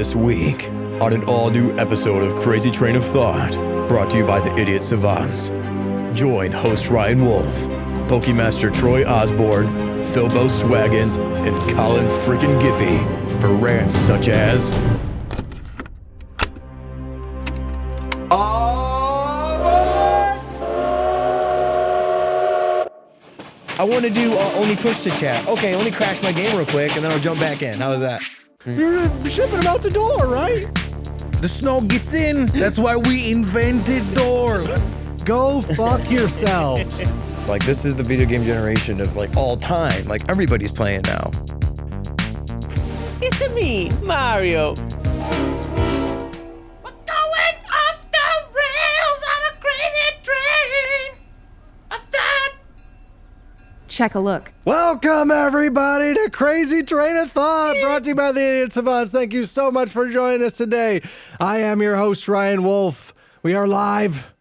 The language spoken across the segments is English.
This week, on an all-new episode of Crazy Train of Thought, brought to you by the Idiot Savants. Join host Ryan Wolf, Pokèmaster Troy Osborn, Philbo Swaggins, and Colin Freakin Giffy for rants such as... I want to do only push to chat. Okay, let me crash my game real quick and then I'll jump back in. How was that? You're shipping them out the door, right? The snow gets in. That's why we invented doors. Go fuck yourselves. Like, this is the video game generation of, like, all time. Like, everybody's playing now. It's me, Mario. Check a look. Welcome, everybody, to Crazy Train of Thought, brought to you by the Idiot Savants. Thank you so much for joining us today. I am your host, Ryan Wolf. We are live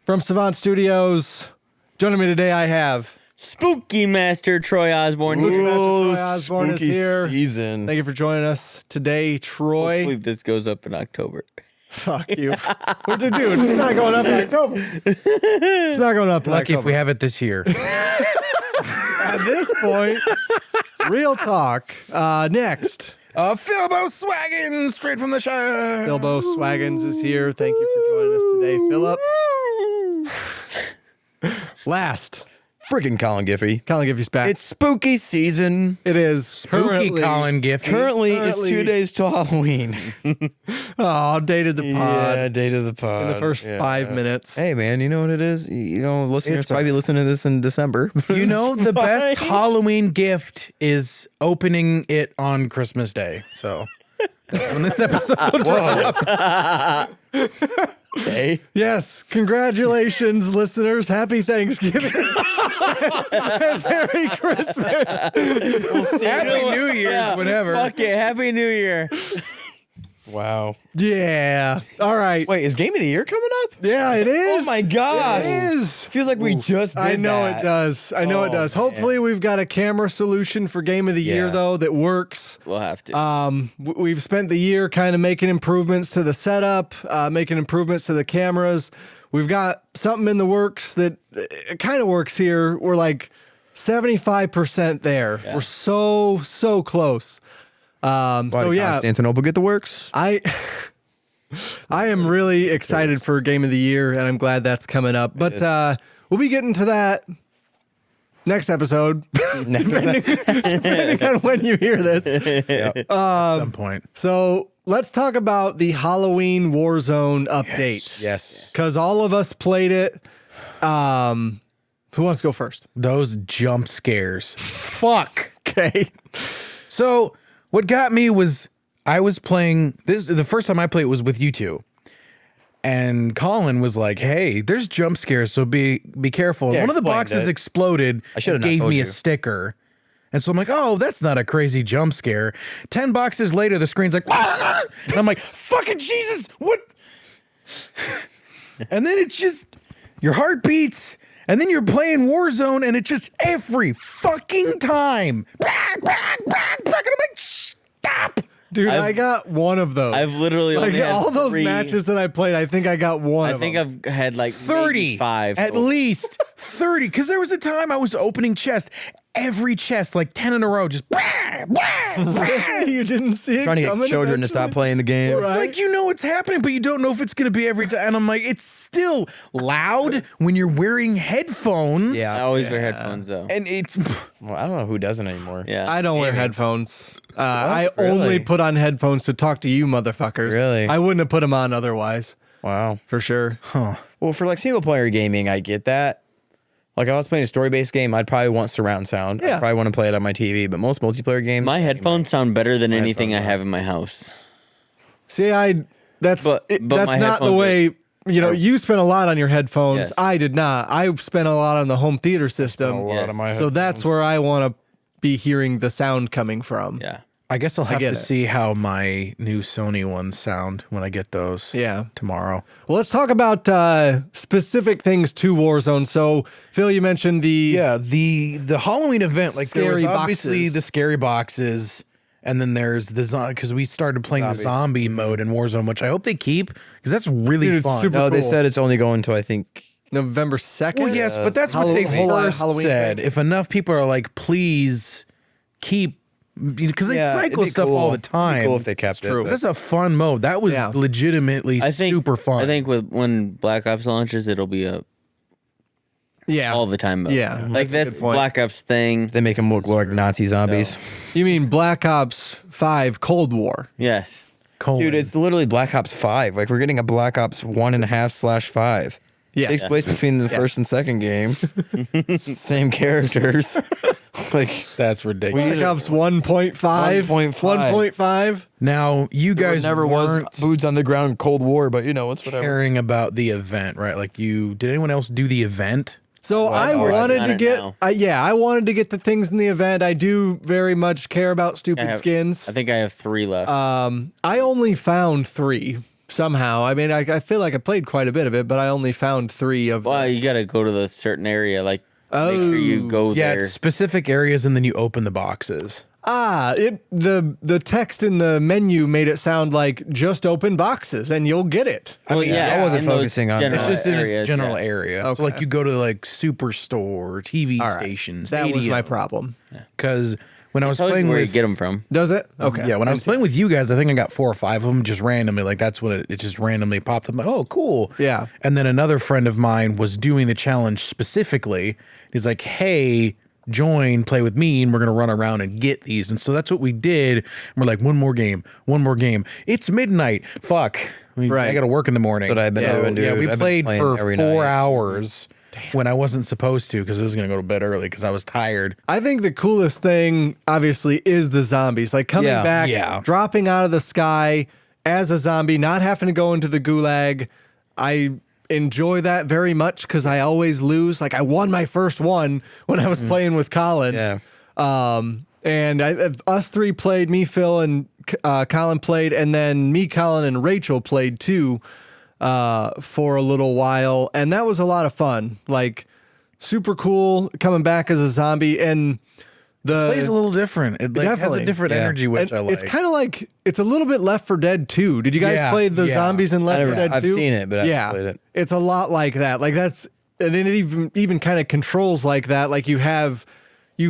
from Savant Studios. Joining me today, I have... Pokèmaster Troy Osborn. Pokèmaster Troy Osborn is here. Season. Thank you for joining us today, Troy. Hopefully this goes up in October. Fuck you. What to do? It's not going up in October. It's not going up in Lucky October. if we have it this year. At this point, real talk. Next. Philbo Swaggins, straight from the Shire. Philbo Swaggins is here. Thank you for joining us today, Philip. Last. Freaking Colin Giffy. Colin Giffy's back. It's spooky season. It is. Spooky Colin Giffy. Currently, it's 2 days till Halloween. Oh, dated the pod. Yeah, date of the pod. In the first 5 minutes. Hey, man, you know what it is? You know, listeners probably listening to this in December. You know, the best Halloween gift is opening it on Christmas Day. So that's when this episode will drop. Okay. Yes, congratulations, listeners. Happy Thanksgiving. Merry Christmas. Happy New Year's, whenever. Fuck it, Happy New Year. Wow. Yeah. All right. Wait, is Game of the Year coming up? Yeah, it is. Oh my gosh. It is. Feels like we just did I know that. it does. I know it does. Hopefully we've got a camera solution for Game of the Year, though, that works. We'll have to. We've spent the year kind of making improvements to the setup, making improvements to the cameras. We've got something in the works that it kind of works here. We're like 75% there. Yeah. We're so close. So yeah, Constantinople get the works. I am really excited for Game of the Year, and I'm glad that's coming up. But we'll be getting to that next episode, depending on when you hear this. At some point. So let's talk about the Halloween Warzone update. Yes. Because all of us played it. Who wants to go first? Those jump scares. Fuck. Okay. So what got me was I was playing this. The first time I played it was with you two, and Colin was like, "Hey, there's jump scares, so be careful." And Yeah, one of the explained boxes it. exploded. I should've and not gave told me you. a sticker, and so I'm like, "Oh, that's not a crazy jump scare." 10 boxes later, the screen's like, and I'm like, "Fucking Jesus, what?" And then it's just your heart beats. And then you're playing Warzone, and it's just every fucking time. And I'm like, stop. Dude, I got one of those. I've literally like only had all those 3. matches that I played, I think I got one I of think them. I've had like 30. 5 At least 30. Because there was a time I was opening chest. Every chest, like 10 in a row, just You didn't see it Trying to get coming children to stop eventually? playing the game. Right. like, you know what's happening, but you don't know if it's going to be every time. And I'm like, it's still loud when you're wearing headphones. Yeah. I always wear headphones though. And it's... Well, I don't know who doesn't anymore. Yeah. I don't wear headphones. I Really? only put on headphones to talk to you motherfuckers. Really? I wouldn't have put them on otherwise, Wow. for sure. Well, for like single player gaming, I get that. Like, if I was playing a story-based game, I'd probably want surround sound. Yeah. I'd probably want to play it on my TV, but most multiplayer games... My headphones sound better than anything I headphones have in my house. See, that's But that's my not the headphones way. You spent a lot on your headphones. Yes. I did not. I spent a lot on the home theater system. a lot of my So that's where I want to be hearing the sound coming from. Yeah. I guess I'll have get to it. see how my new Sony ones sound when I get those Yeah. tomorrow. Well, let's talk about specific things to Warzone. So, Phil, you mentioned the Yeah, the Halloween event, like there was Scary obviously boxes. the scary boxes, And then there's the because we started playing the zombie mode in Warzone, which I hope they keep because that's really Dude, it's fun. super No, cool. they said it's only going to, I think, November 2nd. Well, yes, but that's what they Halloween- first Halloween said. thing. If enough people are like, please keep, because they cycle stuff all the time. Cool if they kept it. That's a fun mode. That was Yeah. legitimately super fun. I think when Black Ops launches, it'll be a Yeah. all the time mode. Yeah, like that's a that's good point. Black Ops thing. They make them look like Nazi zombies. You mean Black Ops 5 Cold War? Yes. Colin. Dude, it's literally Black Ops 5. Like, we're getting a Black Ops 1.5/5. Yeah. Takes place between the first and second game. Same characters. Like, that's ridiculous. Black Ops 1.5? 1.5? Now you there guys never was weren't boots on the ground Cold War, but you know, it's whatever. caring about the event, right? Like did anyone else do the event? So I Or wanted on to it get, now. I wanted to get the things in the event. I do very much care about stupid skins. I think I have 3 left. I only found 3 somehow. I mean, I feel like I played quite a bit of it, but I only found 3 of well, them. you got to go to the certain area. Like, make sure you go Yeah, there. it's specific areas, and then you open the boxes. The text in the menu made it sound like just open boxes and you'll get it. Well, yeah, I wasn't in those focusing on that. general It's just in a areas, general yeah. area. So like you go to like Superstore, TV stations, That was my problem. Because when I was Tells you playing where you with get them from. Does it? Okay. Yeah, when I was playing with you guys, I think I got 4 or 5 of them just randomly. Like that's when it just randomly popped up. I'm like, oh, cool. Yeah. And then another friend of mine was doing the challenge specifically. He's like, hey, join, play with me, and we're gonna run around and get these. And so that's what we did. And we're like, one more game. It's midnight. Fuck. I Right. gotta work in the morning. That's what I've been doing, Yeah, dude. we I've been played playing for every 4 night. hours when I wasn't supposed to because I was gonna go to bed early because I was tired. I think the coolest thing, obviously, is the zombies. Like coming Yeah. back, Yeah. dropping out of the sky as a zombie, not having to go into the gulag. I enjoy that very much because I always lose. Like I won my first one when I was playing with Colin. Yeah. And us 3 played, me, Phil, and Colin played, and then me, Colin, and Rachel played too for a little while. And that was a lot of fun. Like super cool coming back as a zombie. And It plays a little different. It like, has Definitely. a different Yeah. energy, which and I like. it's kind of like, it's a little bit Left 4 Dead 2. Did you guys Yeah, play the yeah. zombies in Left 4 Dead 2? I've seen it, but I haven't played it. It's a lot like that. Like that's, and then it even kind of controls like that. Like you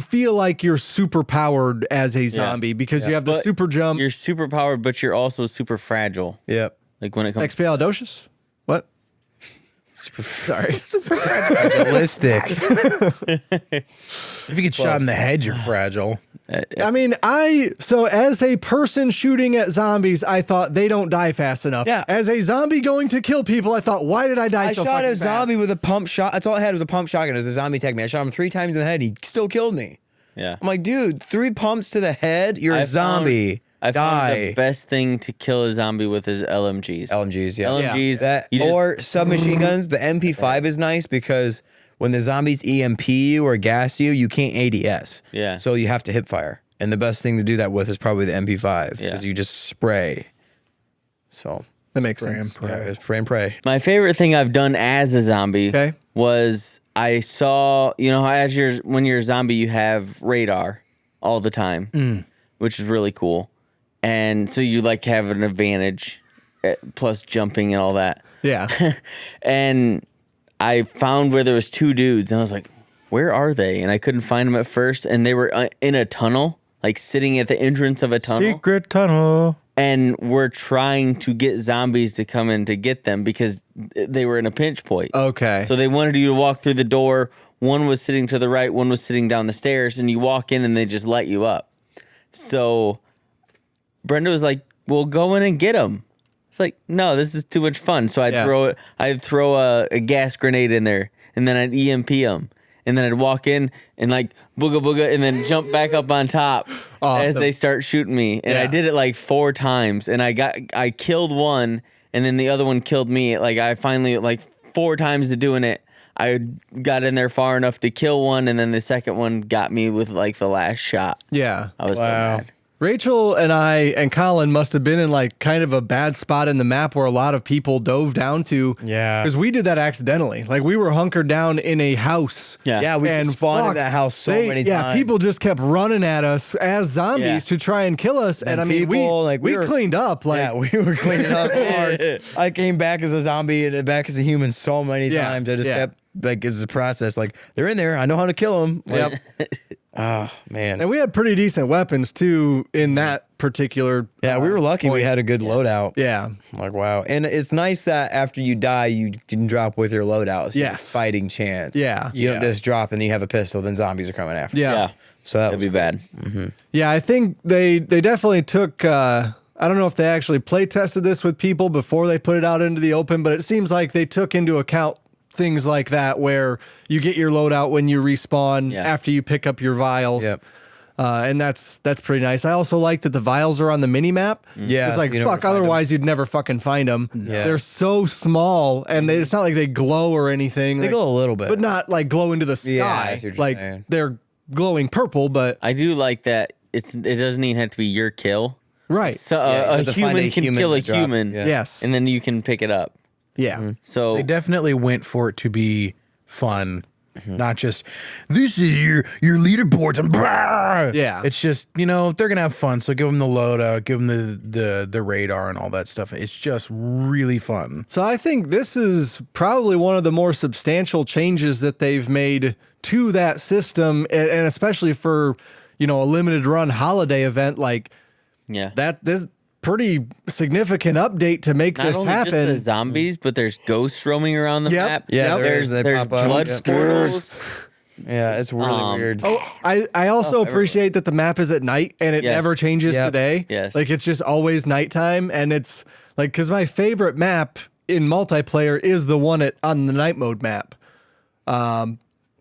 feel like you're super powered as a zombie because you have the But super jump. You're super powered, but you're also super fragile. Yep. Like when it comes. Expialidocious? What? Sorry. Realistic. If you get shot in the head, you're fragile. I mean, so as a person shooting at zombies, I thought they don't die fast enough. Yeah. As a zombie going to kill people, I thought, why did I die I so shot fucking a zombie with a pump shot. That's all I had was a pump shotgun. It was a zombie attacked me. I shot him 3 times in the head. He still killed me. Yeah. I'm like, dude, 3 pumps to the head. You're a zombie. I found the Die. best thing to kill a zombie with is LMGs. LMGs, yeah. LMGs. That, you just- or submachine guns. The MP5 is nice because when the zombies EMP you or gas you, you can't ADS. Yeah. So you have to hip fire. And the best thing to do that with is probably the MP5 Yeah. because you just spray. So That makes sense. yeah, it's spray and pray. My favorite thing I've done as a zombie Okay. was I saw, how when you're a zombie, you have radar all the time, which is really cool. And so you like have an advantage plus jumping and all that. Yeah. And I found where there was 2 dudes and I was like, where are they? And I couldn't find them at first. And they were in a tunnel, like sitting at the entrance of a tunnel. Secret tunnel. And we're trying to get zombies to come in to get them because they were in a pinch point. Okay. So they wanted you to walk through the door. One was sitting to the right, one was sitting down the stairs, and you walk in and they just light you up. So Brenda was like, well, go in and get them. It's like, no, this is too much fun. So I'd throw a gas grenade in there, and then I'd EMP them. And then I'd walk in and like booga booga and then jump back up on top as they start shooting me. And I did it like 4 times and I killed one and then the other one killed me. Like I finally like 4 times to doing it. I got in there far enough to kill one and then the second one got me with like the last shot. Yeah. I was so mad. Rachel and I and Colin must have been in like kind of a bad spot in the map where a lot of people dove down to. Yeah. Because we did that accidentally. Like we were hunkered down in a house. Yeah, we And spawned in fuck, that house so many times. Yeah, people just kept running at us as zombies to try and kill us. And I mean, people, we cleaned up. Like, yeah, we were cleaning up hard. I came back as a zombie and back as a human so many times. I just kept, like, it's a process. Like, they're in there. I know how to kill them. Like, oh, man. And we had pretty decent weapons, too, in that particular Yeah, we were lucky we point. had a good loadout. Yeah. Like, wow. And it's nice that after you die, you can drop with your loadout. So you have a Yes. fighting chance. Yeah. You don't just drop and then you have a pistol, then zombies are coming after you. Yeah. Yeah. So that That'd was be bad. Yeah, I think they definitely took. I don't know if they actually play tested this with people before they put it out into the open, but it seems like they took into account things like that where you get your loadout when you respawn after you pick up your vials. Yep. And that's pretty nice. I also like that the vials are on the mini map. Yeah, it's like you never fuck. find Otherwise, you'd never fucking find them. Yeah. They're so small, and it's not like they glow or anything. They like, glow a little bit. but not like glow into the sky. Yeah, I see what you're like saying. they're glowing purple, but I do like that. It doesn't even have to be your kill. right. So Yeah, you a have to find human a can human kill a to drop. human. Yeah. Yes. And then you can pick it up. Yeah. So They definitely went for it to be fun, not just this is your leaderboards and brah. Yeah. It's just they're gonna have fun. So give them the loadout, give them the radar and all that stuff. It's just really fun. So I think this is probably one of the more substantial changes that they've made to that system, and especially for a limited run holiday event like yeah. that. This pretty significant update to make Not this only happen. just the zombies, but there's ghosts roaming around the Yep. map. Yeah, there there's is. They there's pop up. blood Yep. portals. Yeah, it's really weird. I also appreciate that the map is at night and it Yes. never changes Yep. today. Yes. Like it's just always nighttime, and it's like because my favorite map in multiplayer is the one on the night mode map.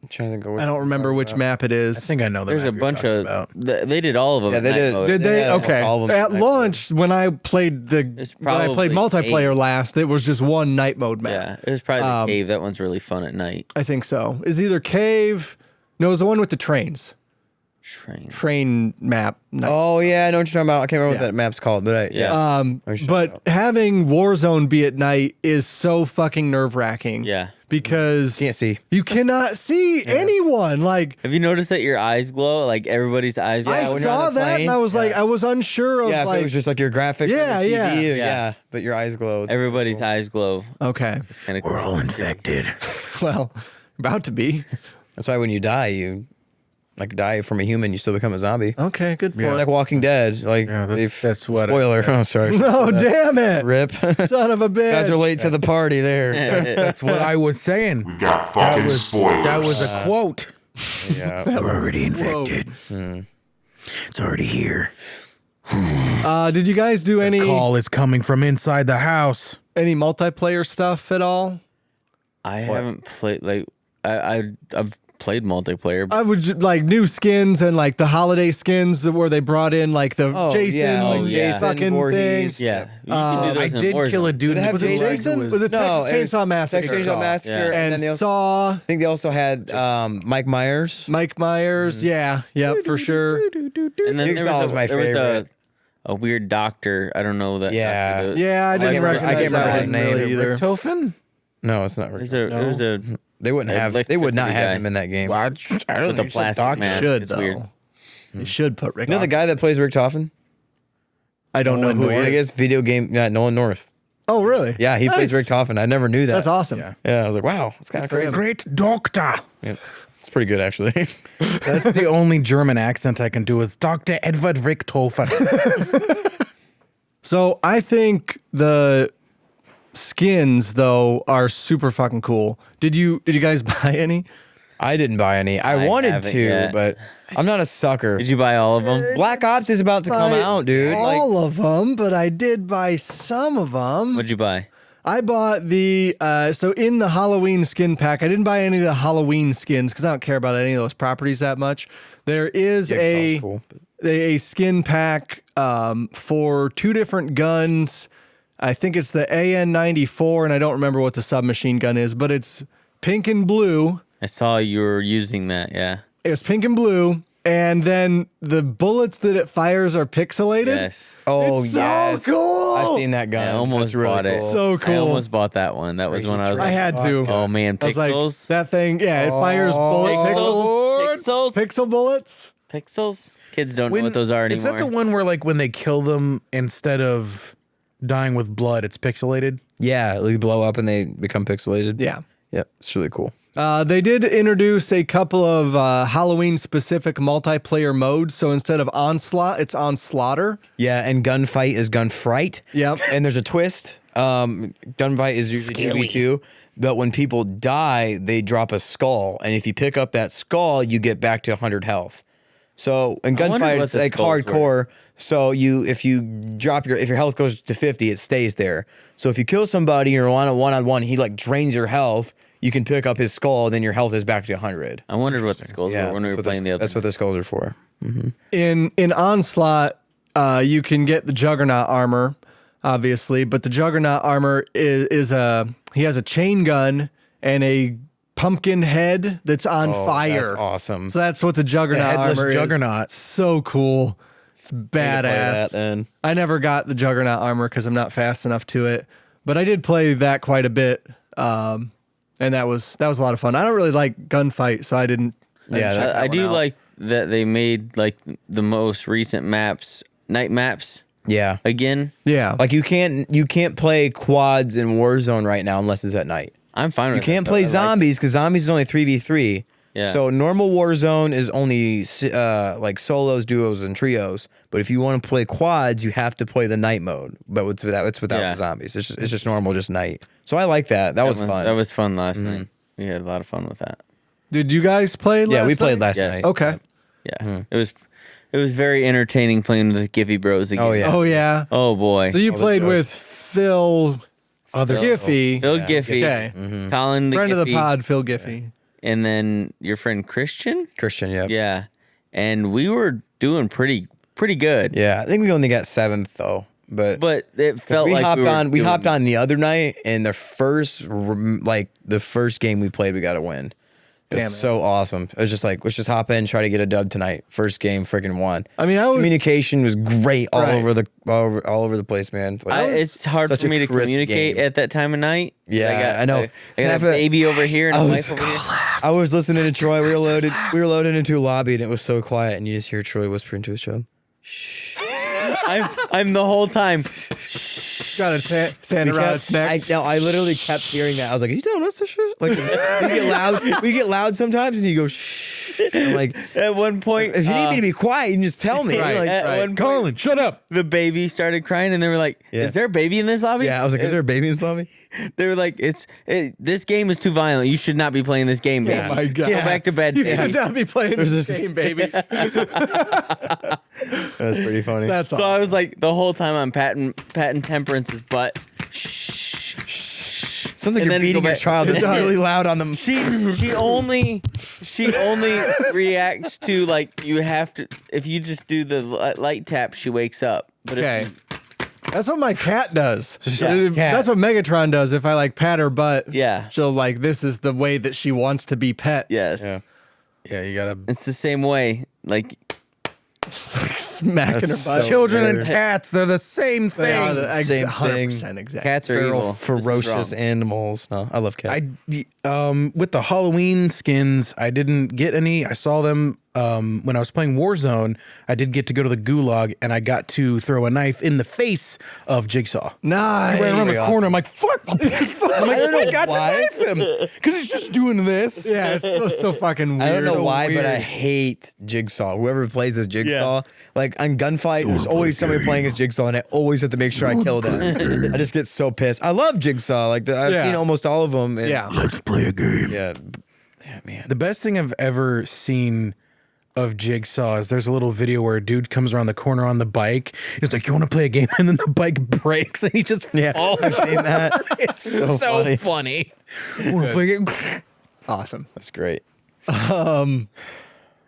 I'm trying to think of which I don't remember which map it is. I think I know the There's map a you're bunch talking of. about. They did all of them. Yeah, at they night did. mode. Did they? Yeah, almost Okay. all of them At night launch, when I played probably multiplayer 8. last, it was just one night mode map. Yeah, it was probably the cave. That one's really fun at night. I think so. Is either cave? No, it was the one with the trains. Train. Train map. Night. Oh yeah, I know what you're talking about. I can't remember Yeah. what that map's called, but Yeah. But having Warzone be at night is so fucking nerve wracking. Yeah. Because Can't see. You cannot see anyone. Like Have you noticed that your eyes glow? Like everybody's eyes glow. I when you're on saw the that plane, and I was like, I was unsure of yeah, if like it was just like your graphics Yeah, on the yeah. TV, Yeah. but your eyes glowed. Everybody's eyes glow. okay. It's kind of We're cool. all infected. Well, about to be. That's why when you die, you die from a human, you still become a zombie. Okay, good point. It's like Walking Dead. Like Yeah, that's what. spoiler. Oh, sorry. Oh, damn it. Rip. Son of a bitch. Guys are late to the party there. That's what I was saying. We got fucking spoilers. That was a quote. Yeah. We're already infected. It's already here. Did you guys do any Call is coming from inside the house. multiplayer stuff at all? I haven't played like I've played multiplayer. I would like new skins and like the holiday skins where they brought in like the Jason, yeah. like Oh, yeah. fucking Voorhees. thing. yeah, you can do I those in did kill a Warzone. dude. Did they have Was it Jason? Jason? Was it No, Texas it was Chainsaw Massacre? Texas Chainsaw Massacre. Yeah. And then And they also, Saw, I think they also had Mike Myers. Mike Myers. Yeah, yep, for sure. And then Jigsaw is my there was favorite. a weird doctor. I don't know that. Yeah. doctor. Yeah, I didn't can't remember- recognize I can't remember that his one name. really either. Tofin? No, it's not Rick. There's a They wouldn't have. They would not have him in that game. I don't with know. a plastic mask. Should It's though. weird. They should put Rick. You know the guy that plays Rick Toffin? I don't know who he I is. guess video game. Yeah, Nolan North. Oh, really? Yeah, he plays Nice. Rick Toffin. I never knew that. That's awesome. Yeah, I was like, wow, it's kind of crazy. Great doctor. Yeah, it's pretty good actually. That's the only German accent I can do is Dr. Edward Richthofen. So I think the skins though are super fucking cool. Did you guys buy any? I didn't buy any. I wanted haven't to, yet. but I'm not a sucker. Did you buy all of them? Black Ops is about to come out, dude. Like, All of them, but I did buy some of them. What'd you buy? I bought the so in the Halloween skin pack. I didn't buy any of the Halloween skins because I don't care about any of those properties that much. There is Jigsaw's cool, but- a skin pack for two different guns. I think it's the AN-94, and I don't remember what the submachine gun is, but it's pink and blue. I saw you were using that. Yeah. It was pink and blue, and then the bullets that it fires are pixelated. Yes. Oh, It's yes. so cool. I've seen that gun. I almost That's really bought it. cool. So cool. I almost bought that one. That was when I was I like, had to. oh man, I was like, pixels. that thing, yeah, it fires bullet Pixels. pixel bullets. Pixels. Kids don't know what those are Is anymore. that the one where like when they kill them, instead of dying with blood, it's pixelated? Yeah, they blow up and they become pixelated. Yeah. Yep, it's really cool. They did introduce a couple of Halloween-specific multiplayer modes. So instead of Onslaught, it's Onslaughter. Yeah, and gunfight is gunfright. Yep. And there's a twist. Gunfight is usually 2v2, but when people die, they drop a skull, and if you pick up that skull, you get back to 100 health. So in I wondered gunfight, what it's the like skulls hardcore. So if you drop if your health goes to 50, it stays there. So if you kill somebody or on a one-on-one, he like drains your health. You can pick up his skull, then your health is back to 100. I wondered what the skulls were when we were playing the other. That's what the skulls are for. In Onslaught, you can get the Juggernaut armor, obviously, but the Juggernaut armor is he has a chain gun and a pumpkin head that's on fire. That's awesome. So that's what the Juggernaut headless armor Juggernaut. is. So cool. It's badass. Then. I never got the Juggernaut armor because I'm not fast enough to it, but I did play that quite a bit, and that was a lot of fun. I don't really like gunfight, so I didn't. Yeah, I do like that they made like the most recent maps, night maps Yeah. again. Yeah, Like you can't play quads in Warzone right now unless it's at night. I'm fine with You can't that, play though. I like zombies because zombies is only 3v3. Yeah. So normal Warzone is only like solos, duos, and trios. But if you want to play quads, you have to play the night mode. But it's without Yeah. the zombies. It's just normal, just night. So I like that. That was fun. That was fun last night. We had a lot of fun with that. did you guys play? yeah, we played night? last Yes. night. Okay. Yeah, it was very entertaining playing with the Giffy Bros again. Oh, yeah. Oh yeah. Oh boy. So you played with Phil Giffy, Phil Giffy, Okay. Colin the friend of the Giffy, pod, Phil Giffy. and then your friend Christian. Christian, yeah. Yeah, and we were doing pretty good. Yeah, I think we only got 7th though. But it felt we like hopped on. We doing- hopped on the other night, and the first game we played, we got to win. It was Damn it. so awesome. It was just like, let's just hop in, try to get a dub tonight. First game, freaking won. I mean, I was Communication was great all Right. over the place, man. Like, it's hard such for a me to crisp communicate game. at that time of night. Yeah, I know. I got Have a a- baby over here and a I was- wife over here. I was listening to Troy. We were loaded into a lobby, and it was so quiet, and you just hear Troy whisper into his child. I'm the whole time. got a sand around its neck. I literally kept hearing that. I was like, "He's telling us to shh." Like we get loud sometimes, and you go shh. I'm like, At one point, if you need me to be quiet, you can just tell me. Right. Like, at one point, Colin, shut up. the baby started crying, and they were like, Yeah. "Is there a baby in this lobby?" yeah, I was like, "Is there a baby in this lobby?" They were like, this game is too violent. You should not be playing this game, baby. Oh my God. Go back to bed, You baby." should not be playing this game, baby. That's pretty funny. That's So all. I was like, the whole time I'm patting Temperance's butt. Sounds like And you're then beating go your back- child. It's really loud on them. She only reacts to, like, you have to, if you just do the light tap, she wakes up. But Okay. That's what my cat does. cat. That's what Megatron does. If I like pat her butt, Yeah. she'll like, this is the way that she wants to be pet. yes, Yeah. Yeah, you gotta. it's the same way. Like, Smacking That's her butt. so Children weird. and cats, they're the same They are thing. the Same 100% exact. cats are Feral, evil. This is ferocious wrong. animals. No, I love cats. With the Halloween skins, I didn't get any. I saw them when I was playing Warzone. I did get to go to the gulag, and I got to throw a knife in the face of Jigsaw. Nice. He ran around the Awesome. corner. I'm like, fuck. I'm like, I don't know got why. to knife him because he's just doing this. Yeah, it's so fucking weird. I don't know why, but I weird. hate Jigsaw. Whoever plays as Jigsaw, like on Gunfight, there's always somebody playing as Jigsaw, and I always have to make sure I kill them. I just get so pissed. I love Jigsaw. Like I've Yeah. seen almost all of them. And Yeah. Let's play a game. yeah, man. The best thing I've ever seen of Jigsaw is there's a little video where a dude comes around the corner on the bike. He's like, "You want to play a game?" And then the bike breaks, and he just falls. I've seen that. It's So so funny. funny. Want to play a game? Awesome. That's great.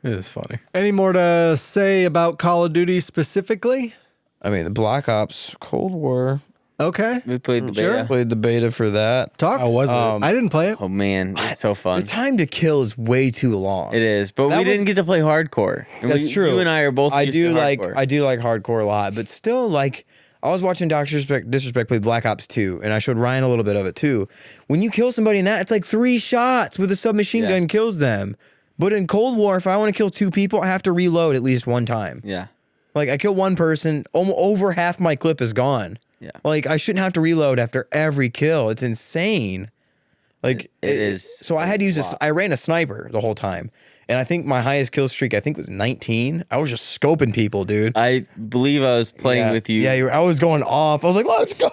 It is funny. Any more to say about Call of Duty specifically? I mean, the Black Ops Cold War. Okay. We played the Sure. beta. Played the beta for that. Talk. How was it? I didn't play it. Oh man, it's so fun. The time to kill is way too long. It is, but That we was- didn't get to play hardcore. And That's true. You and I are both. I used do to like hardcore. I do like hardcore a lot, but still, like, I was watching Dr. Disrespect play Black Ops 2, and I showed Ryan a little bit of it too. When you kill somebody in that, it's like 3 shots with a submachine gun kills them. But in Cold War, if I want to kill 2 people, I have to reload at least 1 time. Yeah. Like, I kill 1 person, over half my clip is gone. Yeah. Like, I shouldn't have to reload after every kill. It's insane. Like, It is. So I had to use I ran a sniper the whole time. And I think my highest kill streak, was 19. I was just scoping people, dude. I believe I was playing with you. Yeah, I was going off. I was like, let's go.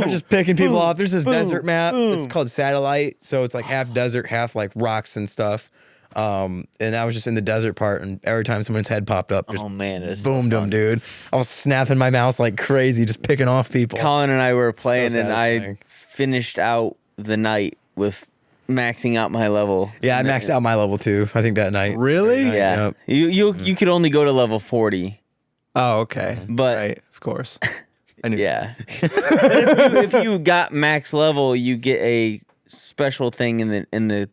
Just picking people off. There's this desert map. It's called Satellite. So it's like half desert, half like rocks and stuff. And I was just in the desert part. And every time someone's head popped up, just Oh man, it's boomed them, dude. I was snapping my mouse like crazy, just picking off people. Colin and I were playing, and I satisfying. finished out the night with maxing out my level. Yeah, I maxed out my level too, I think that night. Really? Yeah, Yep. you could only go to level 40, Oh, okay. but Right, of course. I knew. yeah. But if you got max level, you get a special thing in the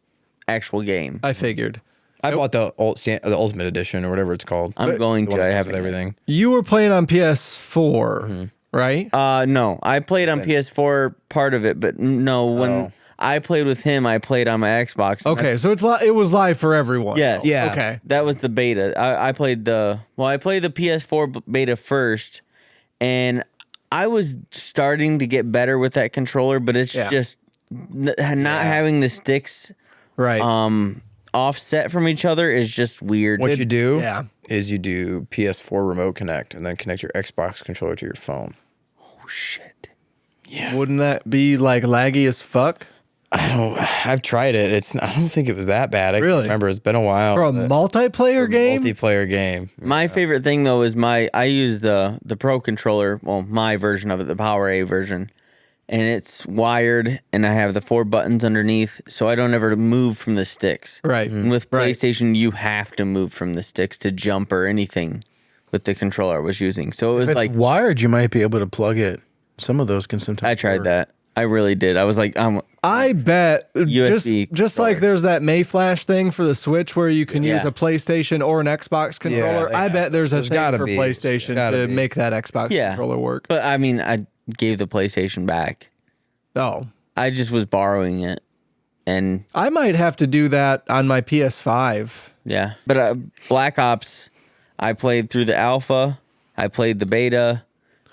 actual game. I figured. I bought the Ultimate Edition or whatever it's called. I'm going The one to. I that comes have with everything. You were playing on PS4, right? No, I played on PS4 part of it, but no, when I played with him, I played on my Xbox. Okay, so it was live for everyone. Yes. Yeah. Okay. That was the beta. I played the PS4 beta first, and I was starting to get better with that controller, but it's just not having the sticks Right. offset from each other is just weird. What you do yeah. is you do PS4 remote connect and then connect your Xbox controller to your phone. Oh shit. Wouldn't that be like laggy as fuck? I've tried it. I don't think it was that bad. I can't Really? remember. It's been a while. For a but- multiplayer game? Multiplayer game. My favorite thing though is I use the Pro controller, well, my version of it, the Power A version. And it's wired, and I have the 4 buttons underneath, so I don't ever move from the sticks. Right. And with Right. PlayStation, you have to move from the sticks to jump or anything with the controller I was using. So it was If it's like, wired, you might be able to plug it. Some of those can sometimes. I tried work. that. I really did. I was like, I bet USB just like there's that Mayflash thing for the Switch where you can use Yeah. a PlayStation or an Xbox controller. they I have. bet there's a There's thing gotta for be. PlayStation Gotta to be. make that Xbox Yeah. controller work. but I mean, I gave the PlayStation back. Oh, I just was borrowing it. And I might have to do that on my PS5. yeah. But Black Ops, I played through the alpha, I played the beta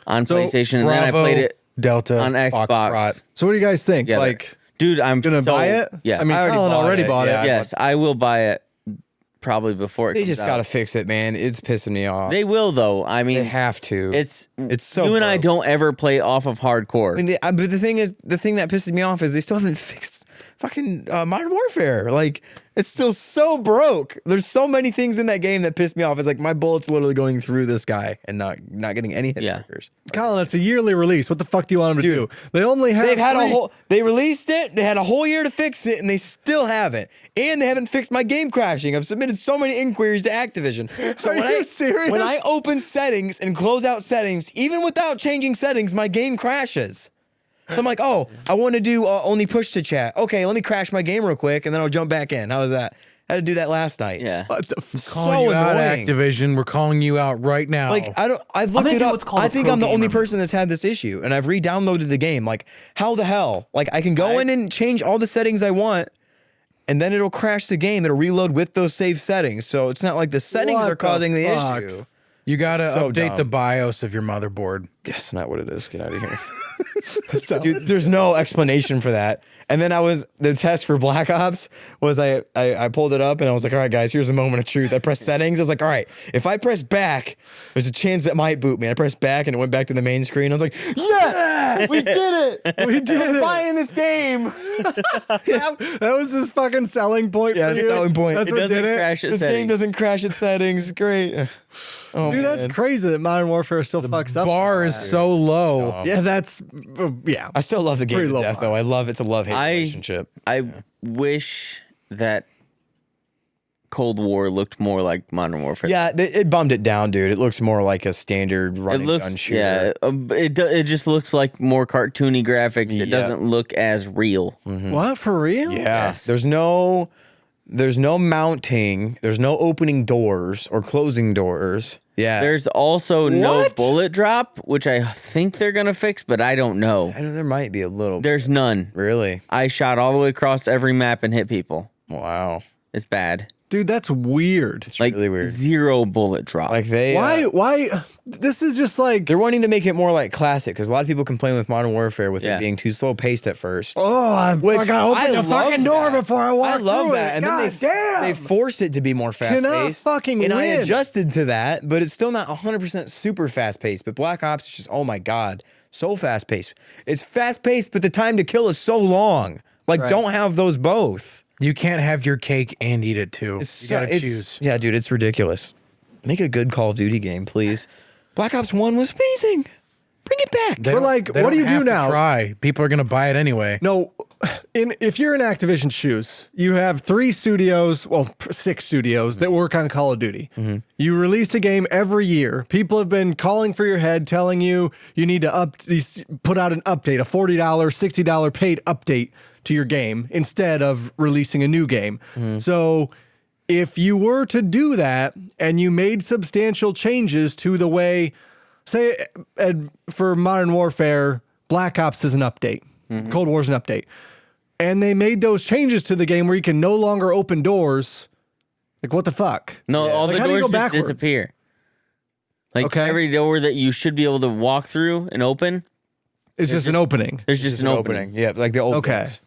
on PlayStation, and then I Bravo, played it Delta on Xbox. Foxtrot. So what do you guys think? together. Like, Dude, I'm gonna so- buy it? Yeah. I mean, Colin already bought it. yeah. yes, I will buy it probably before it They comes just out. gotta fix it, man. It's pissing me off. They will though. I They mean, have to. it's so you and I broke. don't ever play off of hardcore. I mean, but the thing that pisses me off is they still haven't fixed fucking Modern Warfare. Like, it's still so broke. There's so many things in that game that piss me off. It's like my bullet's literally going through this guy and not getting any hit Yeah. markers. Colin, it's a yearly release. What the fuck do you want them to do? They only have They've had three- they released it, they had a whole year to fix it, and they still haven't. And they haven't fixed my game crashing. I've submitted so many inquiries to Activision. So Are you serious? when I open settings and close out settings, even without changing settings, my game crashes. So I'm like, oh, I want to do only push to chat. Okay, let me crash my game real quick, and then I'll jump back in. How was that? I had to do that last night. yeah. What the f- Calling you out, annoying. Activision. We're calling you out right now. Like I've looked gonna it do up. what's called I a think pro I'm the only gamer. person that's had this issue, and I've re-downloaded the game. Like, how the hell? Like, I can go in and change all the settings I want, and then it'll crash the game. It'll reload with those saved settings. So it's not like the settings What are causing the fuck? issue. you gotta so update dumb. the BIOS of your motherboard. That's not what it is. Get out of here. Dude, there's no explanation for that. And then the test for Black Ops was I pulled it up and I was like, all right, guys, here's a moment of truth. I pressed settings. I was like, all right, if I press back, there's a chance that might boot me. I pressed back and it went back to the main screen. I was like, yes, we did it. We did I'm it. buying this game. That was his fucking selling point. Yeah, for that's you? the selling point. That's It what doesn't did it. crash at This game settings. doesn't crash its settings. Great. Oh, Dude, that's man. crazy that Modern Warfare still fucks up. Bar is so low. Yeah, that's yeah. I still love the game Pretty to low death, bar. though. I love it's a love-hate relationship. I wish that Cold War looked more like Modern Warfare. Yeah, it bummed it down, dude. It looks more like a standard running gun looks, shooter. yeah, it just looks like more cartoony graphics. It doesn't look as real. What, for real? Yeah. Yes. There's no mounting. There's no opening doors or closing doors. Yeah. There's also no What? bullet drop, which I think they're gonna fix, but I don't know. I know there might be a little. There's none. Really? I shot all the way across every map and hit people. Wow. It's bad. Dude, that's weird. It's Like really weird. zero bullet drop. Like they. Why? This is just like, They're wanting to make it more like classic because a lot of people complain with Modern Warfare with Yeah. it being too slow paced at first. oh, I opened the fucking door before I walked I love through that, it. and God then damn. they forced it to be more fast Cannot paced. fucking and I win. adjusted to that, but it's still not 100% super fast paced. But Black Ops is just, oh my god, so fast paced. It's fast paced, but the time to kill is so long. Like, Right. don't have those both. You can't have your cake and eat it too. You gotta It's- choose. Yeah, dude, it's ridiculous. Make a good Call of Duty game, please. Black Ops 1 was amazing. Bring it back. They But, don't- like, they what do don't you do have to now? Try. People are gonna buy it anyway. No, if you're in Activision shoes, you have 3 studios, well, 6 studios that work on Call of Duty. You release a game every year. People have been calling for your head, telling you need to put out an update, a $40, $60 paid update to your game instead of releasing a new game. So if you were to do that and you made substantial changes to the way, say, for Modern Warfare, Black Ops is an update. Cold War's an update. And they made those changes to the game where you can no longer open doors. Like, what the fuck? No, all Like, the how do you doors go just backwards? disappear. Like Okay. every door that you should be able to walk through and open, It's just an opening. there's just an opening. Yeah, like the old Okay. ones.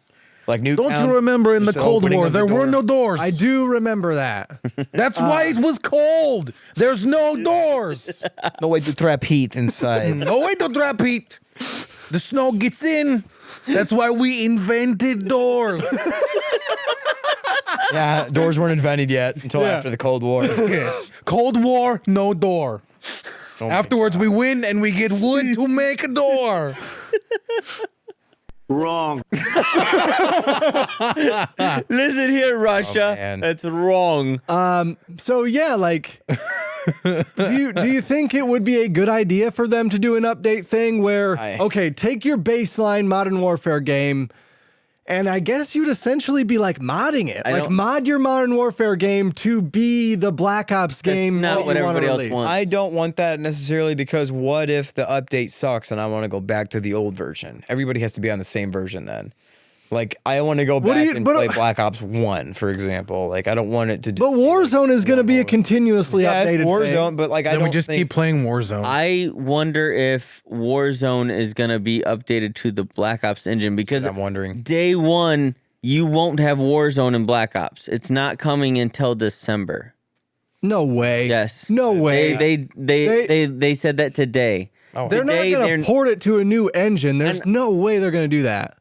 Like Nuketown. Don't you remember in the just an Cold opening War of the there were door. no doors? I do remember that. That's why it was cold. There's no doors. No way to trap heat inside. No way to trap heat. The snow gets in. That's why we invented doors. Yeah, doors weren't invented yet until Yeah. after the Cold War. Yes. Cold War, no door. Afterwards, we win and we get wood to make a door. Wrong. Listen here, Russia. man. That's wrong. So yeah, like, do you think it would be a good idea for them to do an update thing where, okay, take your baseline Modern Warfare game, and I guess you'd essentially be like modding it, like don't- mod your Modern Warfare game to be the Black Ops game. not that what you wanna everybody else release. wants. I don't want that necessarily because what if the update sucks and I want to go back to the old version? Everybody has to be on the same version then. Like, I want to go What do back you- and but- play Black Ops 1, for example. Like, I don't want it to But Warzone is going to be a continuously yeah, it's updated Warzone, thing. but like, I Then don't we just think... keep playing Warzone. I wonder if Warzone is going to be updated to the Black Ops engine because I'm wondering. day one, you won't have Warzone in Black Ops. It's not coming until December. No way. Yes. No way. They said that today. They're not Today, going they're- to port it to a new engine. There's no way they're going to do that.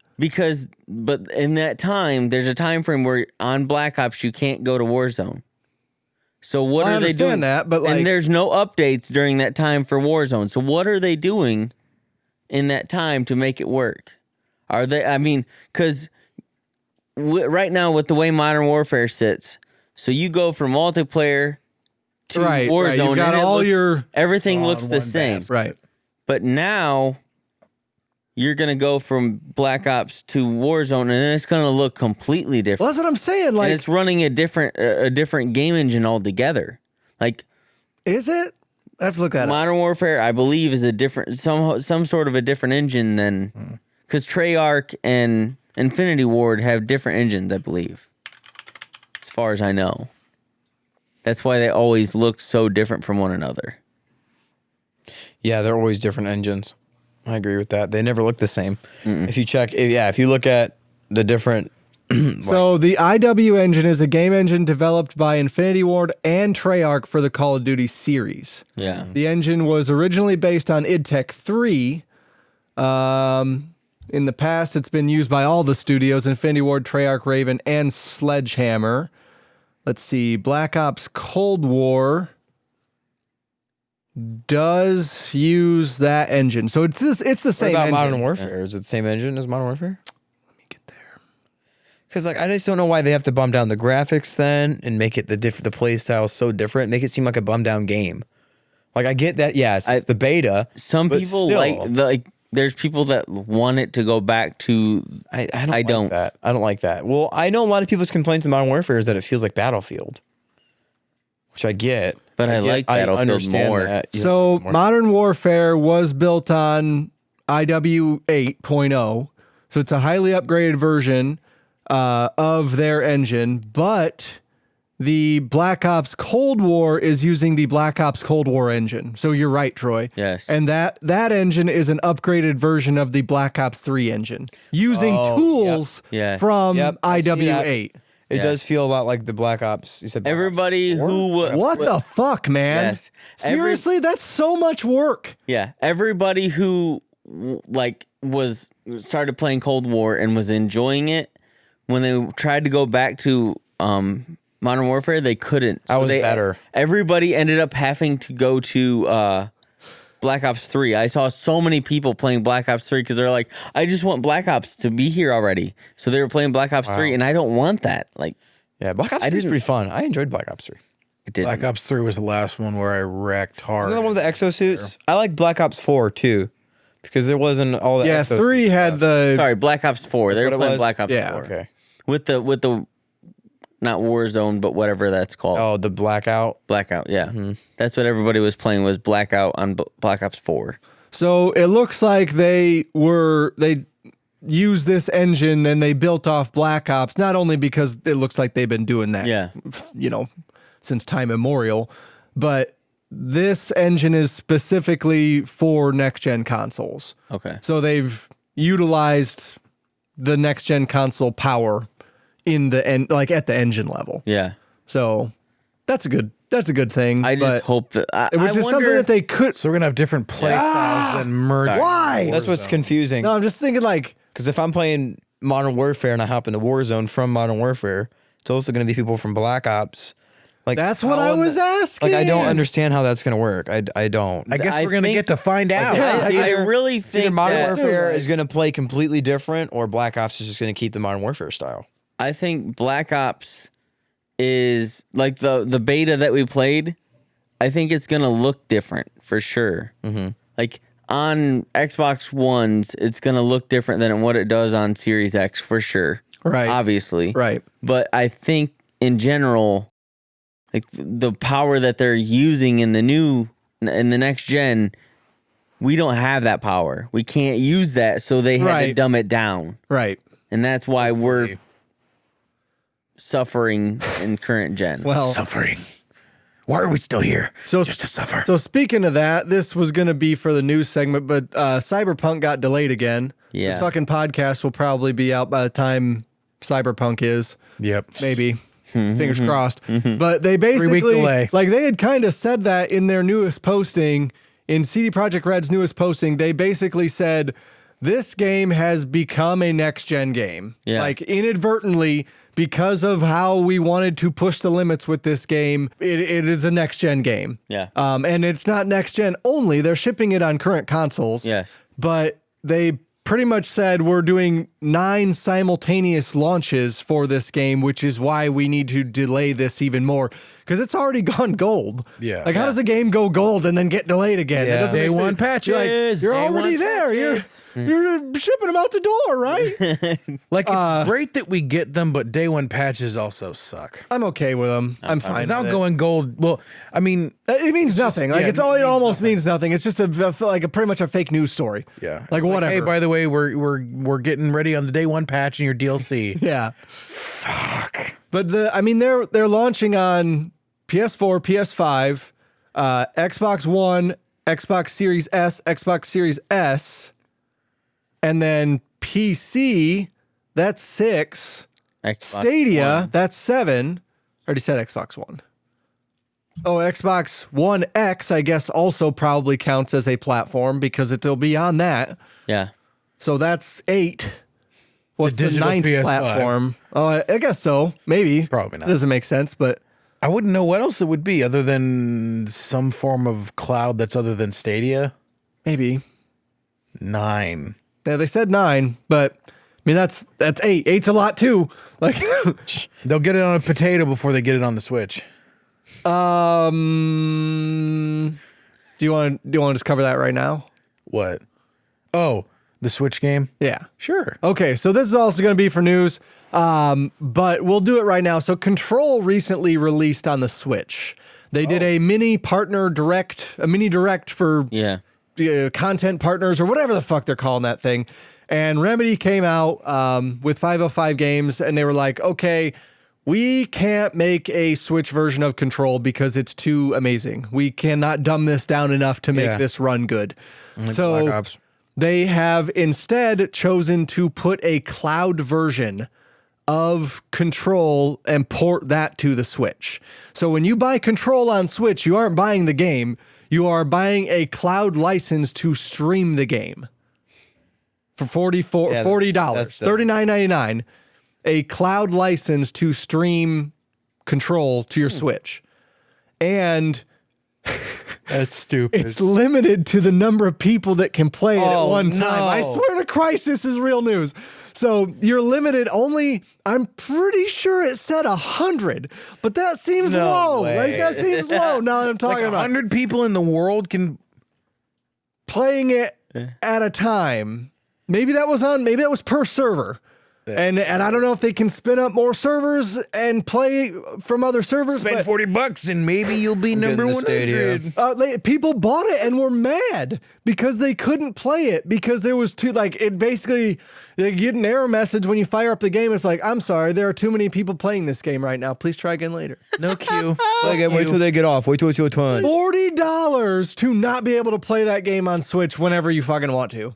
But in that time, there's a time frame where on Black Ops you can't go to Warzone. So what I are they doing? understand that, but, like- and there's no updates during that time for Warzone. So what are they doing in that time to make it work? Are they? I mean, because right now with the way Modern Warfare sits, so you go from multiplayer to Right, Warzone. right. You've got and it all looks- your everything all looks in the one same. band. right. But now you're gonna go from Black Ops to Warzone, and then it's gonna look completely different. Well, that's what I'm saying. And Like, it's running a different game engine altogether. Like is it? I have to look that up. Modern Warfare, I believe, is a different some sort of a different engine than because Treyarch and Infinity Ward have different engines, I believe. As far as I know, that's why they always look so different from one another. Yeah, they're always different engines. I agree with that. They never look the same. If you look at the different... So the IW engine is a game engine developed by Infinity Ward and Treyarch for the Call of Duty series. Yeah. The engine was originally based on idTech 3. In the past, it's been used by all the studios, Infinity Ward, Treyarch, Raven, and Sledgehammer. Let's see, Black Ops Cold War does use that engine. So it's the What same about engine. Modern Warfare? Is it the same engine as Modern Warfare? Let me get there. Because like I just don't know why they have to bump down the graphics then and make it the play style so different, make it seem like a bump down game. Like I get that, yeah, it's the beta. Some people still. there's people that want it to go back to. I don't. That. I don't like that. Well, I know a lot of people's complaints in Modern Warfare is that it feels like Battlefield, which I get. But I like Battlefield more. That. So Modern Warfare was built on IW 8.0, so it's a highly upgraded version of their engine, but the Black Ops Cold War is using the Black Ops Cold War engine. So you're right, Troy. Yes. And that engine is an upgraded version of the Black Ops 3 engine using tools from IW8. It does feel a lot like the Black Ops. You said Black Everybody Ops 4? who What the fuck, man? Yes. Seriously, that's so much work. Yeah, everybody who started playing Cold War and was enjoying it, when they tried to go back to Modern Warfare, they couldn't. That was better. Everybody ended up having to go to Black Ops 3. I saw so many people playing Black Ops 3 because they're like, I just want Black Ops to be here already. So they were playing Black Ops 3, and I don't want that. Like, yeah, Black Ops 3 is pretty fun. I enjoyed Black Ops 3. It did. Black Ops 3 was the last one where I wrecked hard. Isn't that one with the exosuits? I like Black Ops 4 too, because there wasn't all that. Yeah, 3 had the... Sorry, Black Ops 4. They were playing Black Ops 4. Okay. With the not Warzone, but whatever that's called. Oh, the Blackout. Blackout, yeah. That's what everybody was playing, was Blackout on Black Ops 4. So it looks like they used this engine and they built off Black Ops, not only because it looks like they've been doing that, since time immemorial, but this engine is specifically for next-gen consoles. Okay. So they've utilized the next-gen console power in the at the engine level. Yeah. So that's a good thing. I just hope that it was just something that they could. So we're gonna have different play styles and merge. Why? That's what's confusing. No, I'm just thinking because if I'm playing Modern Warfare and I hop into Warzone from Modern Warfare, it's also going to be people from Black Ops. Like that's what I was asking. Like I don't understand how that's going to work. I don't. I guess we're gonna get to find out. I really think Modern Warfare is going to play completely different, or Black Ops is just going to keep the Modern Warfare style. I think Black Ops is like the beta that we played. I think it's gonna look different for sure. Like on Xbox Ones, it's gonna look different than what it does on Series X for sure. Right. Obviously. Right. But I think in general, like the power that they're using in the next gen, we don't have that power. We can't use that, so they had to dumb it down. Right. And that's why we're suffering in current gen. Well, Suffering. Why are we still here? Just to suffer. So speaking of that, this was going to be for the news segment, but Cyberpunk got delayed again. Yeah. This fucking podcast will probably be out by the time Cyberpunk is. Yep. Maybe. Fingers crossed. But they basically, 3-week delay. like they had kind of said that in their newest posting, in CD Projekt Red's newest posting, they basically said, this game has become a next-gen game. Yeah. Like inadvertently, because of how we wanted to push the limits with this game, it is a next-gen game. Yeah. And it's not next-gen only. They're shipping it on current consoles. Yes. But they pretty much said we're doing 9 simultaneous launches for this game, which is why we need to delay this even more. Because it's already gone gold. Yeah. Like, how does a game go gold and then get delayed again? Yeah. That doesn't Day make one sense. patches. You're Day already one there. patches. You're shipping them out the door, right? Like, it's great that we get them, but day one patches also suck. I'm okay with them. I'm fine. It's not with going gold. Well, I mean, it means nothing. Like yeah, it almost means nothing. It's just pretty much a fake news story. yeah. Like It's whatever. hey, by the way, we're getting ready on the day one patch in your DLC. Yeah. Fuck. But they're launching on PS4, PS5, Xbox One, Xbox Series S, Xbox Series S, and then PC, that's 6. Xbox Stadia, One. that's 7. I already said Xbox One. Oh, Xbox One X, I guess, also probably counts as a platform because it'll be on that. Yeah. So that's 8. What's The the digital 9th PS5. platform? Oh, I guess so. Maybe. Probably not. Doesn't make sense, but I wouldn't know what else it would be other than some form of cloud that's other than Stadia. maybe. 9. Yeah, they said 9, but mean, that's 8. 8's a lot too. Like, They'll get it on a potato before they get it on the Switch. do you want to just cover that right now? What? Oh, the Switch game? Yeah. Sure. Okay, so this is also going to be for news, but we'll do it right now. So Control recently released on the Switch. They did a mini direct for content partners or whatever the fuck they're calling that thing. And Remedy came out with 505 games, and they were like, okay, we can't make a Switch version of Control because it's too amazing. We cannot dumb this down enough to make this run good. So Black Ops. they have instead chosen to put a cloud version of Control and port that to the Switch. So when you buy Control on Switch, you aren't buying the game. You are buying a cloud license to stream the game for $40, $39.99. A cloud license to stream Control to your Switch. And That's stupid. it's limited to the number of people that can play it at one time. no. I swear to Christ, this is real news. So you're limited only, I'm pretty sure it said 100, but that seems low. way. Like that seems low now that I'm talking like about 100 people in the world can. playing it at a time. Maybe that was per server. And I don't know if they can spin up more servers and play from other servers. Spend but $40 and maybe you'll be number in the Stadia. 100. people bought it and were mad because they couldn't play it because there was too, like, it basically, you get an error message when you fire up the game. It's like, I'm sorry, there are too many people playing this game right now. Please try again later. No queue. Wait till they get off. Wait till it's your turn. $40 to not be able to play that game on Switch whenever you fucking want to.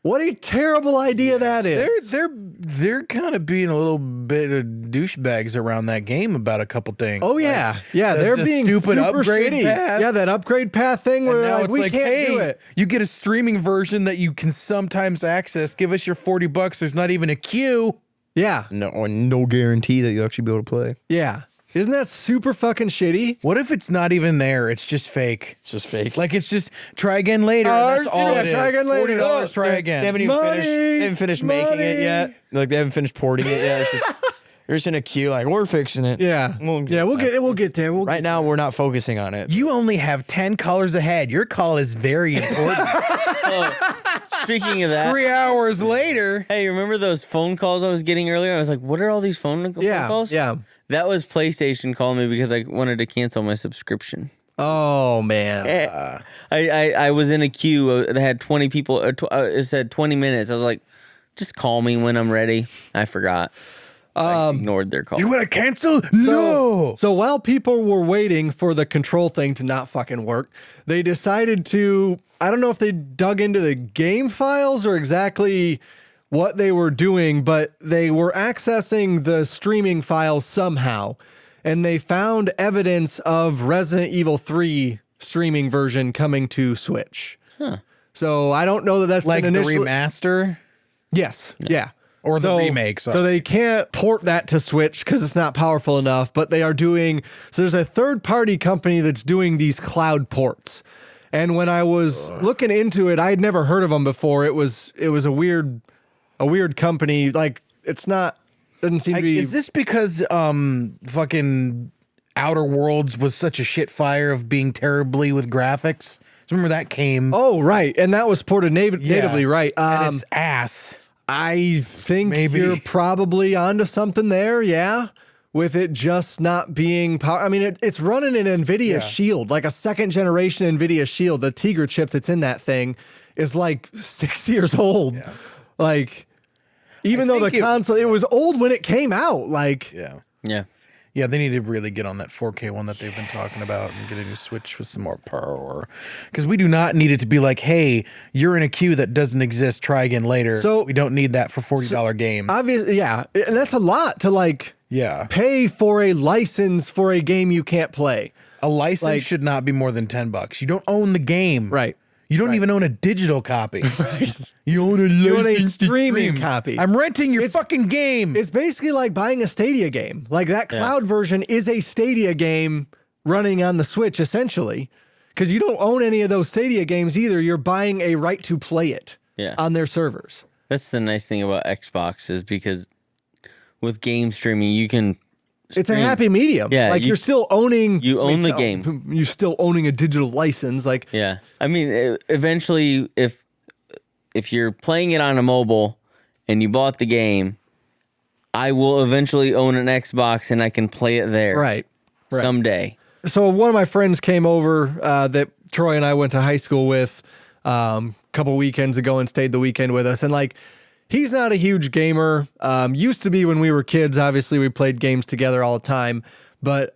What a terrible idea that is. They're kind of being a little bit of douchebags around that game about a couple things. Oh yeah, they're the being stupid super upgrade shitty. path. Yeah, that upgrade path thing where And they're now like, it's we like, can't hey, do it. you get a streaming version that you can sometimes access. Give us your $40. There's not even a queue. Yeah, No guarantee that you'll actually be able to play. yeah. Isn't that super fucking shitty? What if it's not even there? It's just fake. It's just fake. Like it's just try again later. And that's all yeah, it is. try again later. $40, try again. They haven't even Money, finished. They haven't finished making it yet. Like they haven't finished porting it yet. It's just they're just in a queue. Like we're fixing it. Yeah, we'll get there. Right now, we're not focusing on it. You only have 10 colors ahead. Your call is very important. Speaking of that, 3 hours later. hey, remember those phone calls I was getting earlier? I was like, what are all these phone calls? Yeah. That was PlayStation calling me because I wanted to cancel my subscription. Oh man. I was in a queue that had 20 people. It said 20 minutes. I was like, just call me when I'm ready. I forgot. I ignored their call. You want to cancel? No. So while people were waiting for the Control thing to not fucking work, they decided to, I don't know if they dug into the game files or exactly what they were doing, but they were accessing the streaming files somehow. And they found evidence of Resident Evil 3 streaming version coming to Switch. Huh. So I don't know that that's Like been the initially. remaster? Yes. Yeah. Or the remake, sorry. So they can't port that to Switch because it's not powerful enough, but they are doing, so there's a third party company that's doing these cloud ports. And when I was looking into it, I had never heard of them before. It was a weird company. Like doesn't seem to be. Is this because fucking Outer Worlds was such a shit fire of being terribly with graphics? Remember that came? Oh, right. And that was ported natively, right? And it's ass. I think Maybe. you're probably onto something there, yeah. With it just not being power. I mean, it's running an NVIDIA Shield, like a second generation NVIDIA Shield. The Tegra chip that's in that thing is like 6 years old. Yeah. Like, even though the console, it was old when it came out. Like, Yeah. Yeah. They need to really get on that 4K one that they've been talking about and get a new Switch with some more power. Because we do not need it to be like, hey, you're in a queue that doesn't exist. Try again later. So we don't need that for $40 games. obviously, yeah. And that's a lot to pay for a license for a game you can't play. A license should not be more than $10. You don't own the game. Right. You don't even own a digital copy. Right. You own a streaming copy. I'm renting your fucking game. It's basically like buying a Stadia game. Like that cloud version is a Stadia game running on the Switch, essentially. Because you don't own any of those Stadia games either. You're buying a right to play it on their servers. That's the nice thing about Xbox is because with game streaming, you can. It's a happy medium. Yeah, like you're still owning. You own the game. You're still owning a digital license. Like Yeah, I mean, eventually, if you're playing it on a mobile and you bought the game, I will eventually own an Xbox and I can play it there. right. Someday. So one of my friends came over that Troy and I went to high school with a couple weekends ago and stayed the weekend with us. And like, he's not a huge gamer. Used to be when we were kids. Obviously, we played games together all the time. But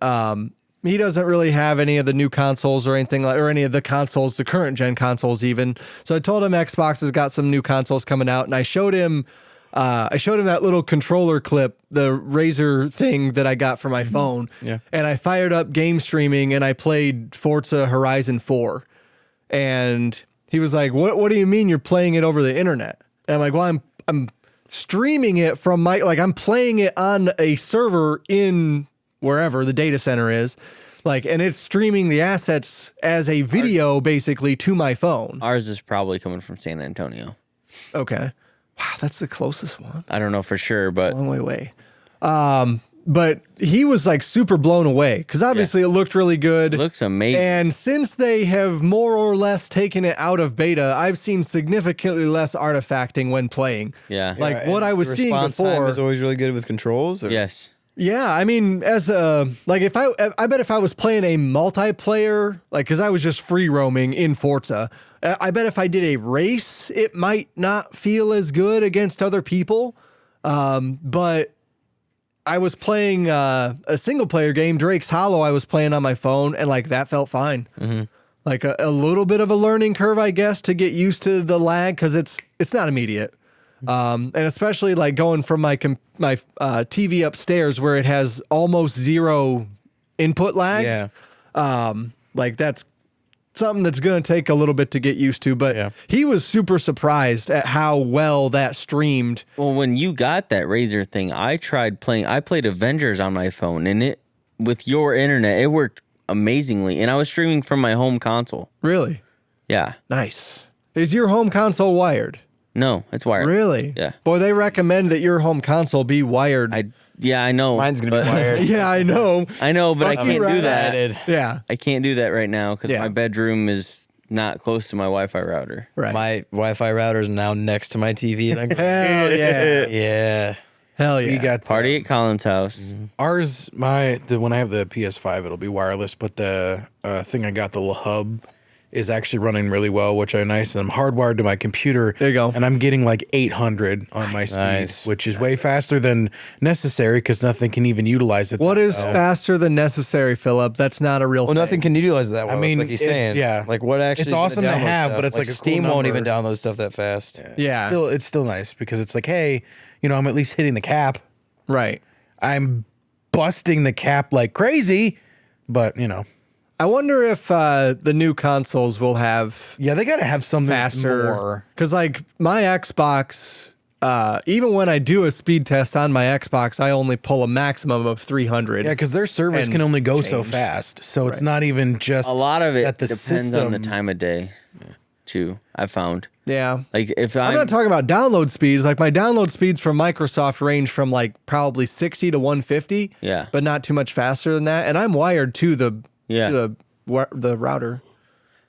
he doesn't really have any of the new consoles or anything like, or any of the consoles, the current gen consoles even. So I told him Xbox has got some new consoles coming out, and I showed him that little controller clip, the Razer thing that I got for my phone. Yeah. And I fired up game streaming and I played Forza Horizon 4. And he was like, "What do you mean you're playing it over the internet?" And I'm like, "Well, I'm streaming it from I'm playing it on a server in wherever the data center is. Like, and it's streaming the assets as a video basically to my phone." Ours is probably coming from San Antonio. Okay. Wow, that's the closest one. I don't know for sure, but Long way away. But he was like super blown away because obviously it looked really good. it looks amazing. And since they have more or less taken it out of beta, I've seen significantly less artifacting when playing. Yeah. Like Yeah, what and I was the seeing response time before. is always really good with controls. Or? Yes. Yeah, I mean, as a if I bet if I was playing a multiplayer, like because I was just free roaming in Forza, I bet if I did a race, it might not feel as good against other people. But I was playing a single player game, Drake's Hollow. I was playing on my phone, and like that felt fine. Mm-hmm. Like a little bit of a learning curve, I guess, to get used to the lag because it's not immediate. And especially like going from my TV upstairs where it has almost zero input lag. Yeah. Like that's something that's going to take a little bit to get used to. But Yeah. he was super surprised at how well that streamed. Well, when you got that Razer thing, I played Avengers on my phone, and it with your internet, it worked amazingly. And I was streaming from my home console. Really Yeah. nice. Is your home console wired? No, it's wired. Really? Yeah. Boy, they recommend that your home console be wired. I know. Mine's gonna be but- wired. Yeah, I know. I know, but I Fuck you, can't do right. that. Yeah. I can't do that right now because Yeah. my bedroom is not close to my Wi-Fi router. Right. My Wi-Fi router is now next to my TV. And I'm Hell yeah. yeah. Hell yeah. We got Party at Colin's house. ours. When I have the PS5, it'll be wireless, but the thing I got, the little hub, is actually running really well, which are nice. And I'm hardwired to my computer. There you go. And I'm getting like 800 on my speed, Nice. which is way faster than necessary because nothing can even utilize it. What that is well. faster than necessary, Philip? That's not a real Well, thing. nothing can utilize that well. I mean, like he's it- saying. yeah. Like what actually? It's is gonna awesome to download have, stuff? but it's like a cool Steam won't even number. download stuff that fast. Yeah. It's still nice because it's like, hey, I'm at least hitting the cap. Right. I'm busting the cap like crazy, but I wonder if the new consoles will have yeah, they got to have something faster. more. Because like my Xbox, even when I do a speed test on my Xbox, I only pull a maximum of 300. Yeah, because their servers And can only go so change. fast, so it's not even just A lot of it that the depends on the system- time of day, too. I found Yeah. like if I'm not talking about download speeds. Like my download speeds from Microsoft range from like probably 60 to 150. Yeah. But not too much faster than that. And I'm wired to the the router.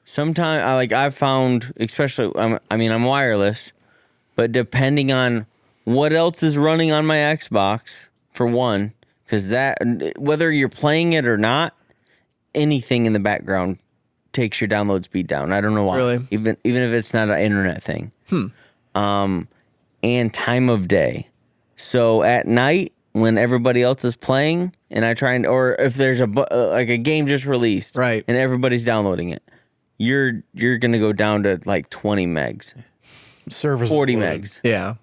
Sometimes I've found, especially I'm wireless, but depending on what else is running on my Xbox, for one, because that whether you're playing it or not, anything in the background takes your download speed down. I don't know why. Really? Even if it's not an internet thing. And time of day. So at night when everybody else is playing, and I try or if there's a game just released, Right. and everybody's downloading it, you're gonna go down to like 20 megs, servers 40 loaded. megs. Yeah.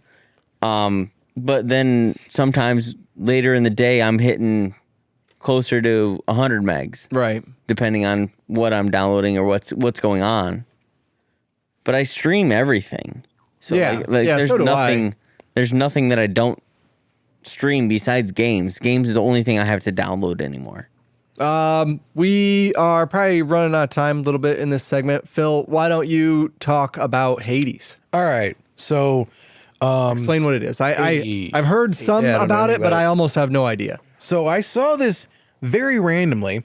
But then sometimes later in the day, I'm hitting closer to 100 megs, Right. depending on what I'm downloading or what's going on. But I stream everything, so Yeah. Yeah, there's so do nothing. There's nothing that I don't stream besides games. Games is the only thing I have to download anymore. We are probably running out of time a little bit in this segment. Phil, why don't you talk about Hades? All right. So Explain what it is. I've heard some Yeah, I don't know about it, anything but about I it. almost have no idea. So I saw this very randomly.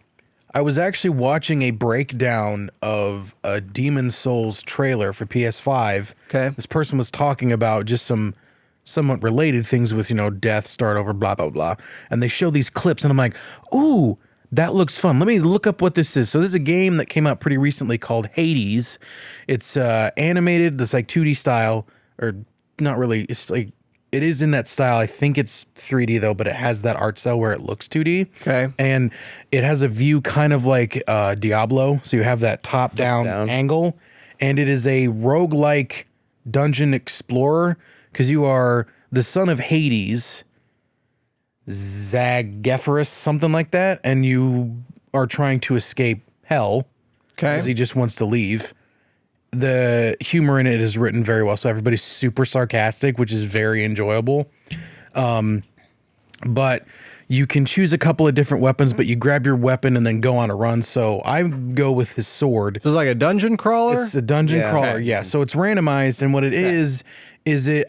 I was actually watching a breakdown of a Demon Souls trailer for PS5. Okay. This person was talking about just some somewhat related things with, death, start over, blah, blah, blah. And they show these clips and I'm like, ooh, that looks fun. Let me look up what this is. So this is a game that came out pretty recently called Hades. It's animated, this like 2D style, or not really. It's like, it is in that style. I think it's 3D though, but it has that art style where it looks 2D. Okay. And it has a view kind of like Diablo. So you have that top-down angle. And it is a roguelike dungeon explorer because you are the son of Hades, Zagephorus, something like that. And you are trying to escape hell Okay. because he just wants to leave. The humor in it is written very well, so everybody's super sarcastic, which is very enjoyable. But you can choose a couple of different weapons, but you grab your weapon and then go on a run. So I go with his sword. This is like a dungeon crawler? It's a dungeon crawler, Okay. yeah. So it's randomized, and what it is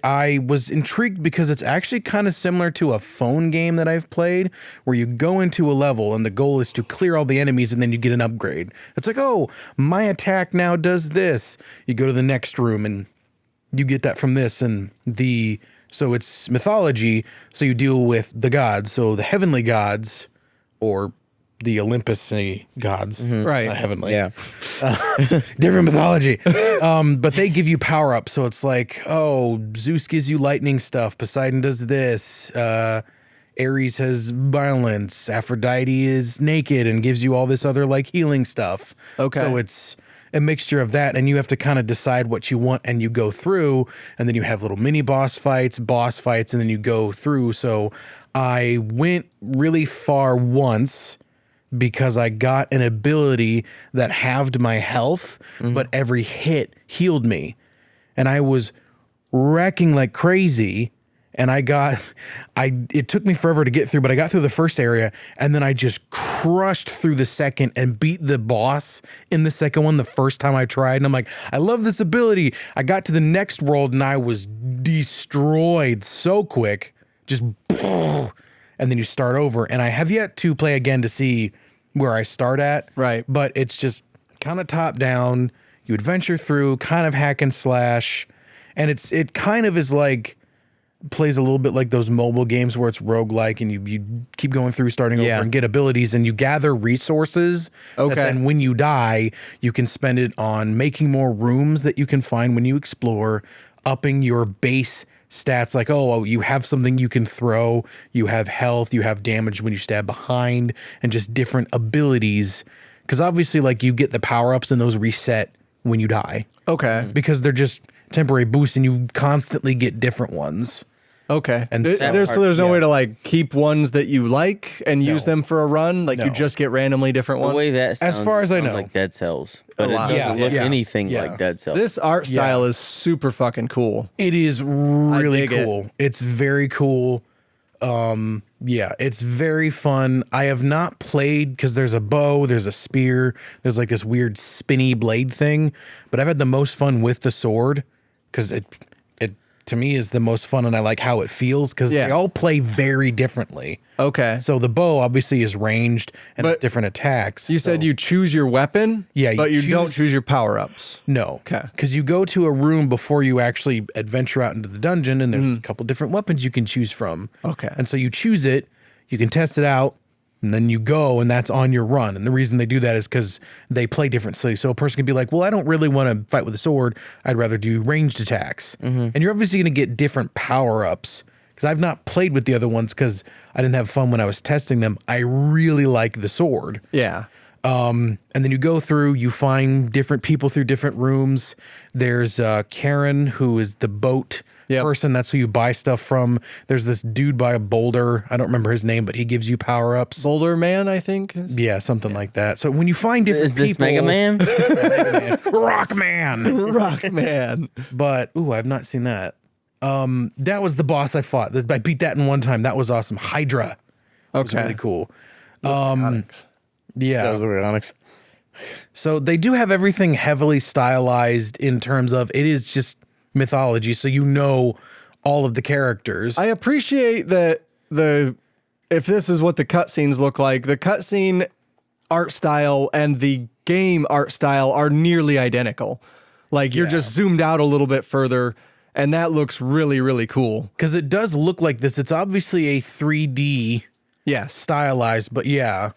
I was intrigued because it's actually kind of similar to a phone game that I've played where you go into a level and the goal is to clear all the enemies and then you get an upgrade. It's like, oh, my attack now does this. You go to the next room and you get that from this, and so it's mythology, so you deal with the gods. So the heavenly gods, or the Olympus gods, Right. not heavenly. Yeah. Different mythology. But they give you power ups. So it's like, oh, Zeus gives you lightning stuff. Poseidon does this. Ares has violence. Aphrodite is naked and gives you all this other like healing stuff. Okay. So it's a mixture of that, and you have to kind of decide what you want, and you go through, and then you have little mini boss fights, and then you go through. So I went really far once because I got an ability that halved my health, but every hit healed me. And I was wrecking like crazy. And it took me forever to get through, but I got through the first area and then I just crushed through the second and beat the boss in the second one the first time I tried. And I'm like, I love this ability. I got to the next world and I was destroyed so quick. Just, and then you start over. And I have yet to play again to see where I start at. Right. But it's just kind of top down. You adventure through, kind of hack and slash. And it kind of is like, plays a little bit like those mobile games where it's roguelike and you keep going through, starting over and get abilities and you gather resources. Okay. That then when you die, you can spend it on making more rooms that you can find when you explore, upping your base stats. Like, oh, you have something you can throw, you have health, you have damage when you stab behind, and just different abilities. Because obviously, like, you get the power-ups and those reset when you die. Okay. Because they're just temporary boosts and you constantly get different ones. Okay. And There's no way to like keep ones that you like and use them for a run. Like you No. just get randomly different The ones. way that sounds, As far as I sounds know. like Dead Cells, but it lot. doesn't Yeah, look yeah. anything Yeah. like Dead Cells. This art style is super fucking cool. It is really dig it. cool. It's very cool. Yeah, it's very fun. I have not played because there's a bow, there's a spear, there's like this weird spinny blade thing, but I've had the most fun with the sword because it to me is the most fun, and I like how it feels because they all play very differently. Okay. So the bow obviously is ranged and But has different attacks. You said you choose your weapon, Yeah, you but you don't choose- choose your power ups. No. 'Kay. Because you go to a room before you actually adventure out into the dungeon, and there's a couple different weapons you can choose from. Okay. And so you choose it, you can test it out, and then you go, and that's on your run. And the reason they do that is because they play differently. So a person can be like, well, I don't really want to fight with a sword. I'd rather do ranged attacks. And you're obviously going to get different power-ups. Because I've not played with the other ones because I didn't have fun when I was testing them. I really like the sword. Yeah. And then you go through, you find different people through different rooms. There's Karen, who is the boat person. That's who you buy stuff from. There's this dude by a boulder. I don't remember his name, but he gives you power-ups. Boulder Man, I think. Yeah, something like that. So when you find different Is this people... Mega Man? Rockman! Rock Man. But, I've not seen that. That was the boss I fought. I beat that in one time. That was awesome. Hydra. It was Okay. really cool. Onyx. Yeah. That was the Onyx. So they do have everything heavily stylized in terms of it is just mythology. So all of the characters. I appreciate that if this is what the cutscenes look like, the cutscene art style and the game art style are nearly identical. Like you're just zoomed out a little bit further, and that looks really, really cool. Because it does look like this. It's obviously a 3D stylized, but it's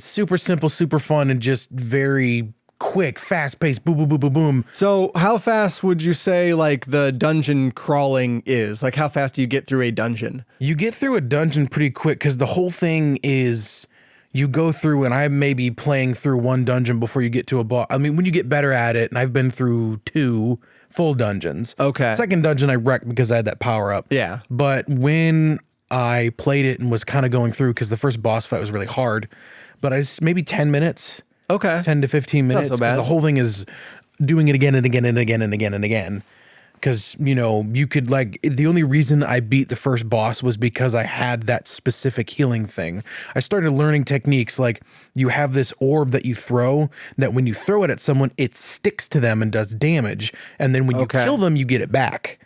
super simple, super fun, and just very quick, fast-paced, boom, boom, boom, boom, boom. So how fast would you say like the dungeon crawling is? Like how fast do you get through a dungeon? You get through a dungeon pretty quick because the whole thing is you go through, and I may be playing through one dungeon before you get to a boss. I mean, when you get better at it, and I've been through 2 full dungeons. Okay. Second dungeon I wrecked because I had that power up. Yeah. But when I played it and was kind of going through, because the first boss fight was really hard, but maybe 10 minutes. Okay. 10 to 15 minutes. Not so bad. The whole thing is doing it again and again and again and again and again. Because, you could the only reason I beat the first boss was because I had that specific healing thing. I started learning techniques like you have this orb that you throw that when you throw it at someone, it sticks to them and does damage. And then when you kill them, you get it back.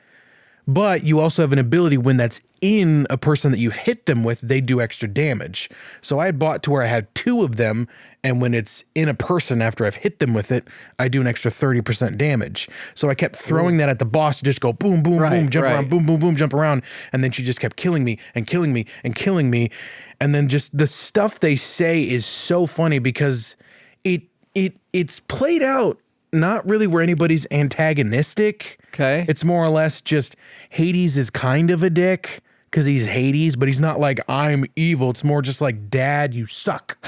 But you also have an ability when that's in a person that you've hit them with, they do extra damage. So I had bought to where I had 2 of them, and when it's in a person after I've hit them with it, I do an extra 30% damage. So I kept throwing that at the boss to just go boom, boom, boom, jump around, boom, boom, boom, jump around. And then she just kept killing me and killing me and killing me. And then just the stuff they say is so funny because it's played out not really where anybody's antagonistic. Okay. It's more or less just Hades is kind of a dick because he's Hades, but he's not like, I'm evil. It's more just like, Dad, you suck.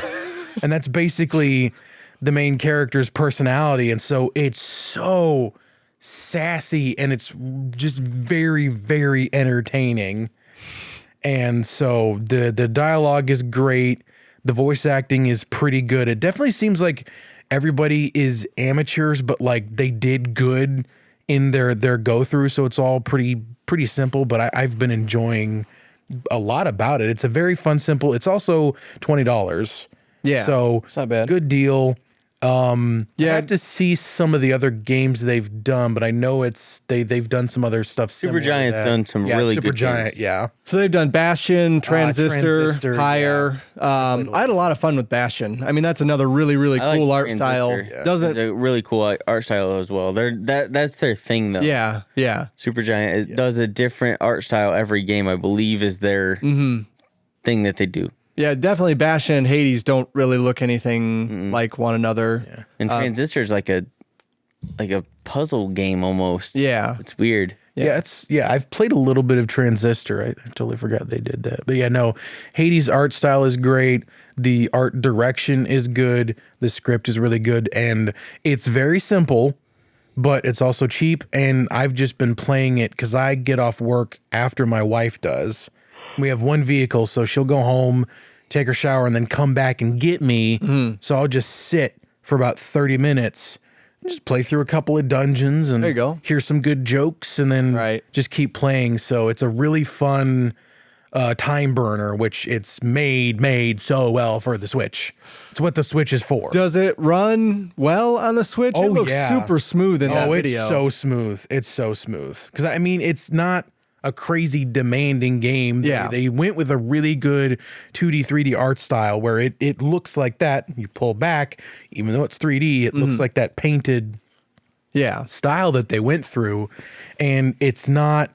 And that's basically the main character's personality. And so it's so sassy and it's just very, very entertaining. And so the dialogue is great. The voice acting is pretty good. It definitely seems like everybody is amateurs, but like they did good in their go through. So it's all pretty simple, but I've been enjoying a lot about it. It's a very fun, simple. It's also $20. Yeah. So it's not bad. Good deal. I have to see some of the other games they've done, but I know they've done some other stuff. Supergiant's done some really good games. Yeah. So they've done Bastion, Transistor, Higher. Yeah. I had a lot of fun with Bastion. I mean, that's another really, really cool art style. Yeah. It's a really cool art style as well. That's their thing though. Yeah. Supergiant does a different art style every game, I believe, is their thing that they do. Yeah, definitely Bastion and Hades don't really look anything like one another. Yeah. And Transistor's like a puzzle game almost. Yeah. It's weird. Yeah, I've played a little bit of Transistor. I totally forgot they did that. But yeah, no, Hades' art style is great. The art direction is good. The script is really good. And it's very simple, but it's also cheap. And I've just been playing it because I get off work after my wife does. We have one vehicle, so she'll go home, take her shower, and then come back and get me. So I'll just sit for about 30 minutes and just play through a couple of dungeons and there you go. Hear some good jokes and then just keep playing. So it's a really fun time burner, which it's made so well for the Switch. It's what the Switch is for. Does it run well on the Switch? Oh, it looks super smooth in that video. It's so smooth. It's so smooth. Because, I mean, it's not a crazy demanding game. Yeah. They went with a really good 2D, 3D art style where it looks like that. You pull back, even though it's 3D, it looks like that painted style that they went through. And it's not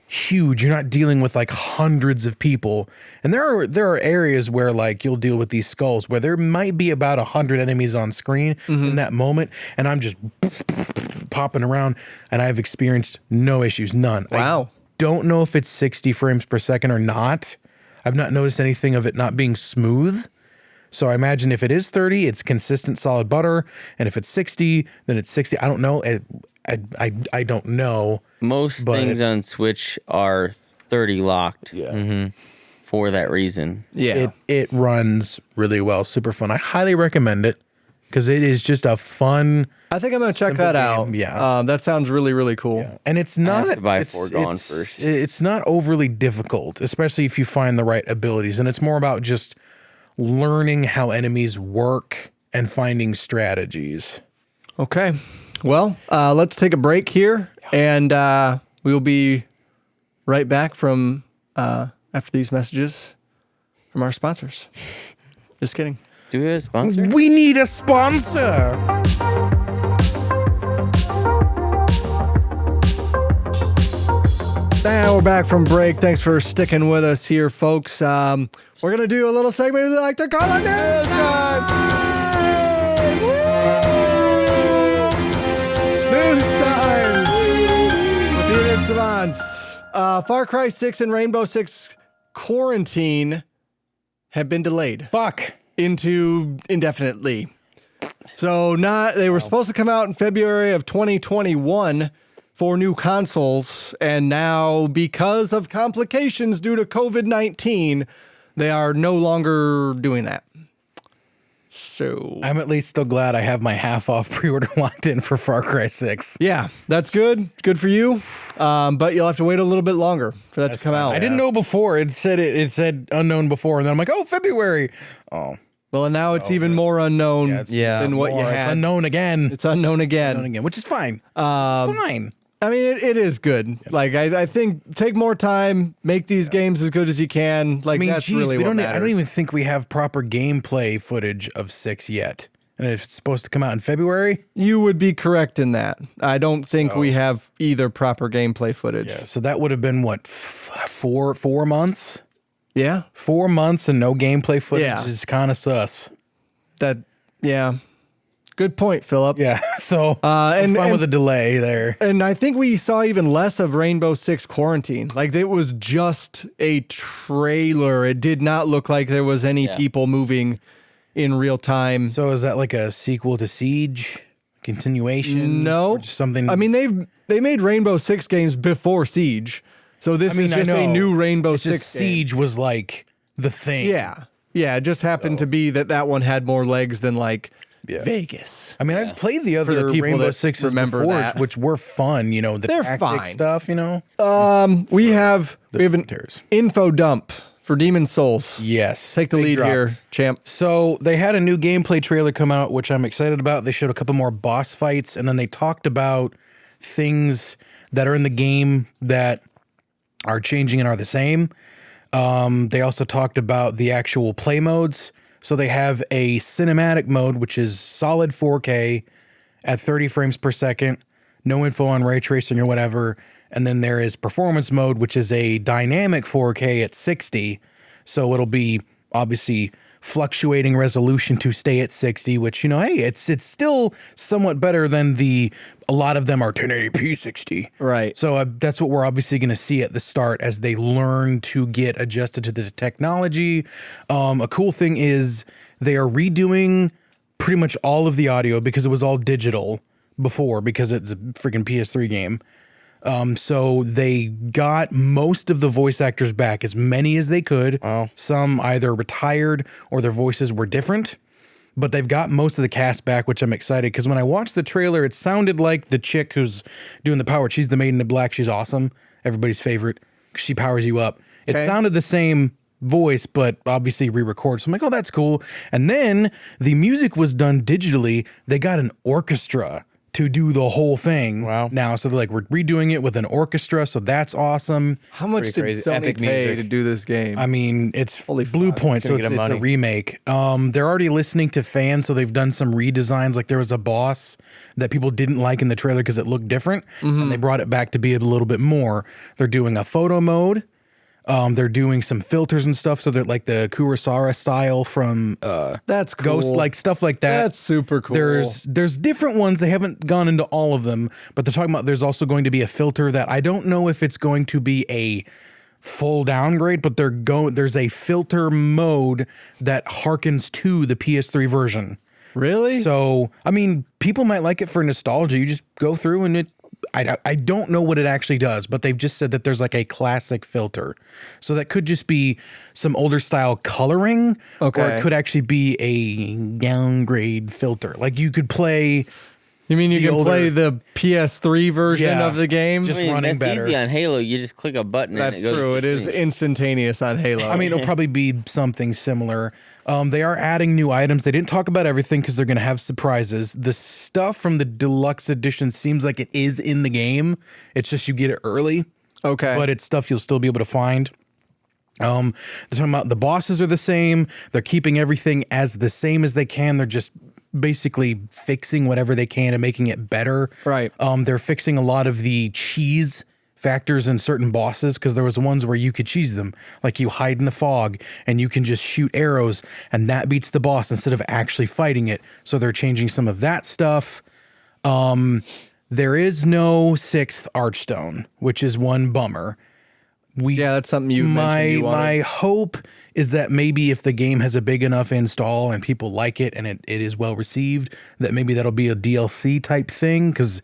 huge. You're not dealing with like hundreds of people. And there are areas where like you'll deal with these skulls where there might be about 100 enemies on screen in that moment. And I'm just popping around and I've experienced no issues, none. Wow. Don't know if it's 60 frames per second or not. I've not noticed anything of it not being smooth. So I imagine if it is 30, it's consistent solid butter. And if it's 60, then it's 60. I don't know. I don't know. Most things on Switch are 30 locked. Yeah. For that reason. Yeah. It runs really well. Super fun. I highly recommend it because it is just a fun. I think I'm going to check that out. Yeah. That sounds really, really cool. Yeah. And it's not. I have to buy Foregone first. It's not overly difficult, especially if you find the right abilities. And it's more about just learning how enemies work and finding strategies. Okay. Well, let's take a break here and We will be right back from after these messages from our sponsors. Just kidding. Do we have a sponsor? We need a sponsor. And we're back from break. Thanks for sticking with us here, folks. We're going to do a little segment we like to call a news time. News time with the Idiot Savants. Far Cry 6 and Rainbow Six Quarantine have been delayed. Fuck. Into indefinitely. So they were supposed to come out in February of 2021 for new consoles, and now because of complications due to COVID-19, they are no longer doing that. So I'm at least still glad I have my half off pre-order locked in for Far Cry 6. yeah, that's good. Good for you. But you'll have to wait a little bit longer for that to come out. I didn't know before. It said unknown before, and then I'm like, oh, February. Oh. Well, and now it's even more unknown Yeah, than what you It's had. unknown again. It's unknown again. Unknown again, which is fine. Fine. I mean, it is good. Like, I think take more time, make these games as good as you can. Like, I mean, that's geez, really what matters. I don't even think we have proper gameplay footage of 6 yet. And if it's supposed to come out in February. You would be correct in that. I don't think we have either proper gameplay footage. Yeah, so that would have been what, 4 months? Yeah. 4 months and no gameplay footage Yeah. is kind of sus. Yeah. Good point, Philip. Yeah, so I'm fine with a delay there. And I think we saw even less of Rainbow Six Quarantine. Like, it was just a trailer. It did not look like there was any people moving in real time. So is that like a sequel to Siege? Continuation? No. Or just something? I mean, they made Rainbow Six games before Siege. So this is just a new Rainbow It's just Six game. Siege was like the thing. Yeah. Yeah, it just happened to be that one had more legs than like Vegas. I mean, I've played the the other people Rainbow that Sixes remember before, that. which were fun, you know, the They're tactic fine. stuff, you know? We have an commentaries. info dump for Demon's Souls. Yes. Take the Big lead drop. here, champ. So they had a new gameplay trailer come out, which I'm excited about. They showed a couple more boss fights, and then they talked about things that are in the game that are changing and are the same. They also talked about the actual play modes. So they have a cinematic mode, which is solid 4K at 30 frames per second, no info on ray tracing or whatever. And then there is performance mode, which is a dynamic 4K at 60. So it'll be obviously fluctuating resolution to stay at 60, which, you know, hey, it's still somewhat better than a lot of them are 1080p 60. Right. So that's what we're obviously going to see at the start as they learn to get adjusted to the technology. A cool thing is they are redoing pretty much all of the audio because it was all digital before because it's a freaking PS3 game. So they got most of the voice actors back, as many as they could. Wow. Some either retired or their voices were different, but they've got most of the cast back, which I'm excited because when I watched the trailer, it sounded like the chick who's doing the power. She's the Maiden in Black. She's awesome. Everybody's favorite. She powers you up. It sounded the same voice, but obviously re-recorded. So I'm like, oh, that's cool. And then the music was done digitally. They got an orchestra to do the whole thing. Wow. Now, so they're like, we're redoing it with an orchestra, so that's awesome. How much Pretty did crazy. Sony Epic pay music. to do this game? I mean, it's Holy Blue fuck. Point, so It's it's gonna get a money. remake. They're already listening to fans, so they've done some redesigns. Like there was a boss that people didn't like in the trailer because it looked different, and they brought it back to be a little bit more. They're doing a photo mode. They're doing some filters and stuff, so they're like the Kurosawa style from That's cool. Ghost, like stuff like that. That's super cool. There's different ones. They haven't gone into all of them, but they're talking about there's also going to be a filter that I don't know if it's going to be a full downgrade, but there's a filter mode that harkens to the PS3 version. Really? So, I mean, people might like it for nostalgia. You just go through and I don't know what it actually does, but they've just said that there's like a classic filter. So that could just be some older style coloring, or Okay. it could actually be a downgrade filter. Like you could play You mean you the can older- play the PS3 version Yeah, of the game? just I mean, running that's better. easy on Halo. You just click a button. That's and it goes. true. It is instantaneous on Halo. I mean, it'll probably be something similar. They are adding new items. They didn't talk about everything because they're going to have surprises. The stuff from the deluxe edition seems like it is in the game. It's just you get it early. okay. But it's stuff you'll still be able to find. They're talking about the bosses are the same. They're keeping everything as the same as they can. They're just basically fixing whatever they can and making it better. Right. They're fixing a lot of the cheese factors in certain bosses because there was ones where you could cheese them, like you hide in the fog and you can just shoot arrows and that beats the boss instead of actually fighting it. So they're changing some of that stuff. There is no 6th Archstone, which is one bummer. yeah, that's something you mentioned you wanted. My hope is that maybe if the game has a big enough install and people like it and it is well received, that maybe that'll be a DLC type thing. Because,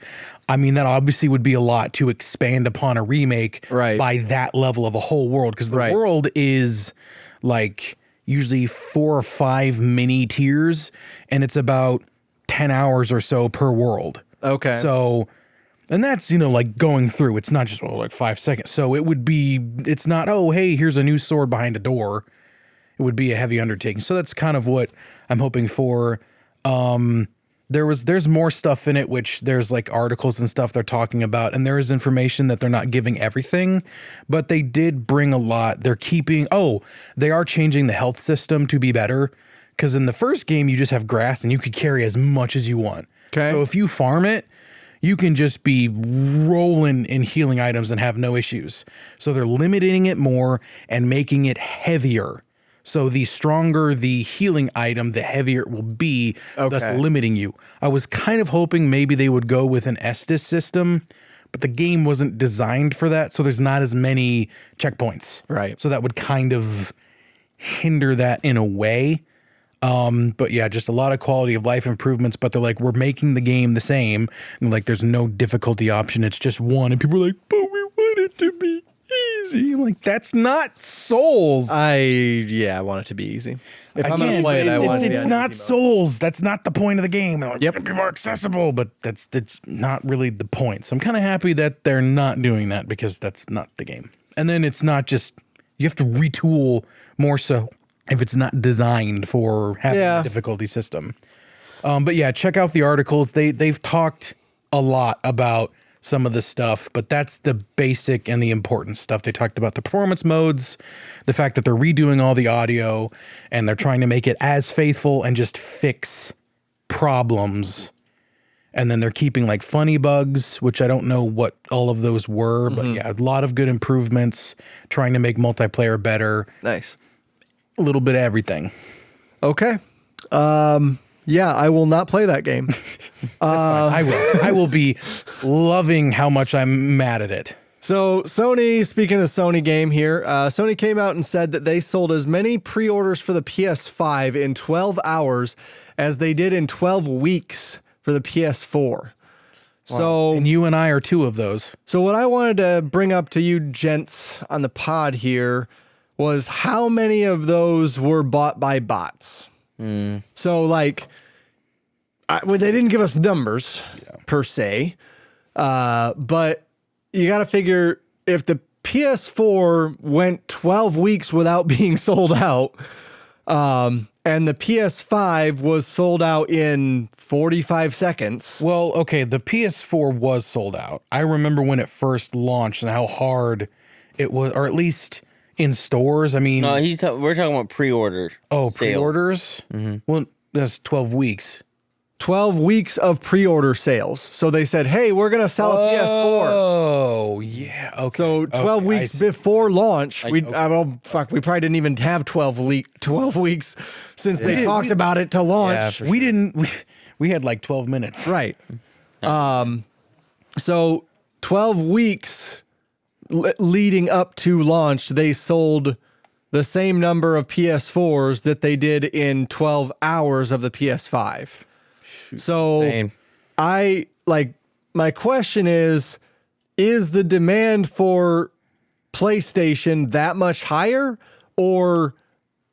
I mean, that obviously would be a lot to expand upon a remake Right. by that level of a whole world. Because the Right. world is like usually 4 or 5 mini tiers, and it's about 10 hours or so per world. Okay. So, and that's, you know, like going through, it's not just, well, like 5 seconds. So it would be, it's not, oh, hey, here's a new sword behind a door. It would be a heavy undertaking. So that's kind of what I'm hoping for. There's more stuff in it, which there's like articles and stuff they're talking about, and there is information that they're not giving everything, but they did bring a lot. They're keeping, they are changing the health system to be better. Because in the first game, you just have grass and you could carry as much as you want. Okay. So if you farm it, you can just be rolling in healing items and have no issues. So they're limiting it more and making it heavier. So the stronger the healing item, the heavier it will be, thus Okay. limiting you. I was kind of hoping maybe they would go with an Estus system, but the game wasn't designed for that. So there's not as many checkpoints. Right. So that would kind of hinder that in a way. But yeah, just a lot of quality of life improvements, but they're like, we're making the game the same. And like, there's no difficulty option. It's just one. And people are like, but we want it to be easy. I'm like, that's not Souls. I want it to be easy. If I'm gonna play it, I want it to be it's on not easy mode. Souls. That's not the point of the game. Like, Yep. It'd be more accessible, but it's not really the point. So I'm kind of happy that they're not doing that because that's not the game. And then it's not just, you have to retool more so if it's not designed for having Yeah. a difficulty system. But yeah, check out the articles. They've talked a lot about some of the stuff, but that's the basic and the important stuff. They talked about the performance modes, the fact that they're redoing all the audio and they're trying to make it as faithful and just fix problems. And then they're keeping like funny bugs, which I don't know what all of those were, but yeah, a lot of good improvements, trying to make multiplayer better, Nice. a little bit of everything. Okay. Yeah, I will not play that game. I will. I will be loving how much I'm mad at it. So Sony, speaking of Sony game here, Sony came out and said that they sold as many pre-orders for the PS5 in 12 hours as they did in 12 weeks for the PS4. So, And you and I are 2 of those. so what I wanted to bring up to you gents on the pod here was how many of those were bought by bots. So like, well, they didn't give us numbers per se, but you got to figure if the PS4 went 12 weeks without being sold out, and the PS5 was sold out in 45 seconds. Well, okay, the PS4 was sold out. I remember when it first launched and how hard it was, or at least in stores. I mean, No, we're talking about pre-order. sales. pre-orders? Well, that's 12 weeks. 12 weeks of pre-order sales. So they said, hey, we're going to sell a PS4. Oh, yeah. Okay. So 12 Okay, I weeks see. before launch, we probably didn't even have 12 weeks since they talked about it to launch. We didn't, we had like 12 minutes. Right. So 12 weeks leading up to launch, they sold the same number of PS4s that they did in 12 hours of the PS5. So Same. my question is the demand for PlayStation that much higher, or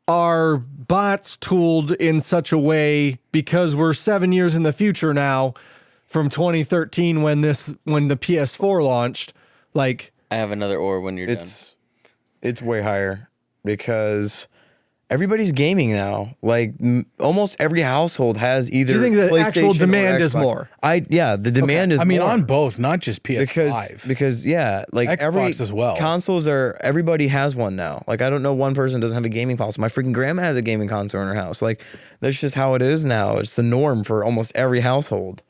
are bots tooled in such a way, because we're 7 years in the future now, from 2013 when the PS4 launched. Like, I have another or when you're done. It's way higher because everybody's gaming now. Like almost every household has either. do you think the actual PlayStation or demand is Xbox. more? The demand is. I mean, more. on both, not just PS5. Because like Xbox every as well. consoles everybody has one now. Like I don't know one person doesn't have a gaming console. My freaking grandma has a gaming console in her house. Like that's just how it is now. It's the norm for almost every household.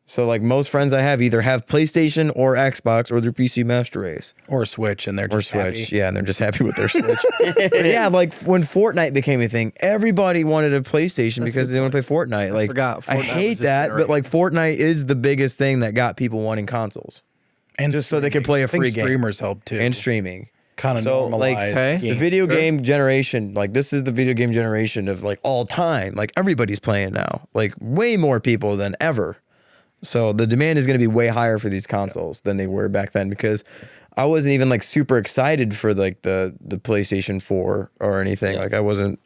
So like most friends I have either have PlayStation or Xbox or their PC Master Race. Or Switch, and they're Or just Switch, happy. yeah, and they're just happy with their Switch. But yeah, like when Fortnite became a thing, everybody wanted a PlayStation because they want to play Fortnite. Like, forgot I Fortnite hate was this that, but generation. like Fortnite is the biggest thing that got people wanting consoles And just so they can play a I think free game. Streamers help too. And streaming. kind of So, like, normalize okay. The games. video game generation, like this is the video game generation of like all time. Like everybody's playing now, like way more people than ever. So the demand is going to be way higher for these consoles than they were back then because I wasn't even like super excited for like the PlayStation 4 or anything. Like I wasn't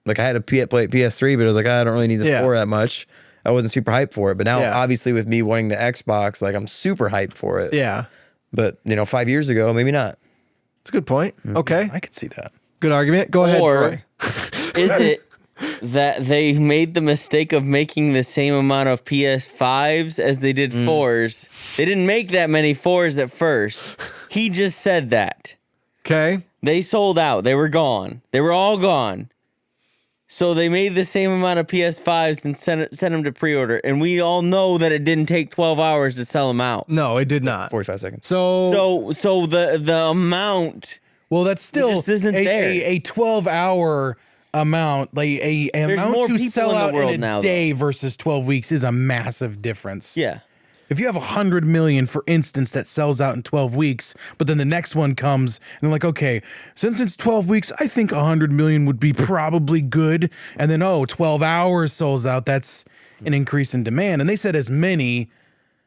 like I had a PS3, but I was like I don't really need the 4 that much. I wasn't super hyped for it. But now obviously with me wanting the Xbox, like I'm super hyped for it. Yeah. But you know, 5 years ago, maybe not. It's a good point. Okay. I could see that. Good argument. Go ahead, Or Troy. is it that they made the mistake of making the same amount of PS5s as they did 4s? They didn't make that many 4s at first. He just said that. Okay. They sold out. They were gone. They were all gone. So they made the same amount of PS5s and sent them to pre-order. And we all know that it didn't take 12 hours to sell them out. No, it did not. 45 seconds. So So the amount... Well, that's still just isn't there. a 12-hour amount, like a amount more to people sell in the out world in a now, though. day versus 12 weeks is a massive difference. Yeah. If you have 100 million, for instance, that sells out in 12 weeks, but then the next one comes and they're like, okay, since it's 12 weeks, I think 100 million would be probably good. And then, 12 hours sells out. That's an increase in demand. And they said as many.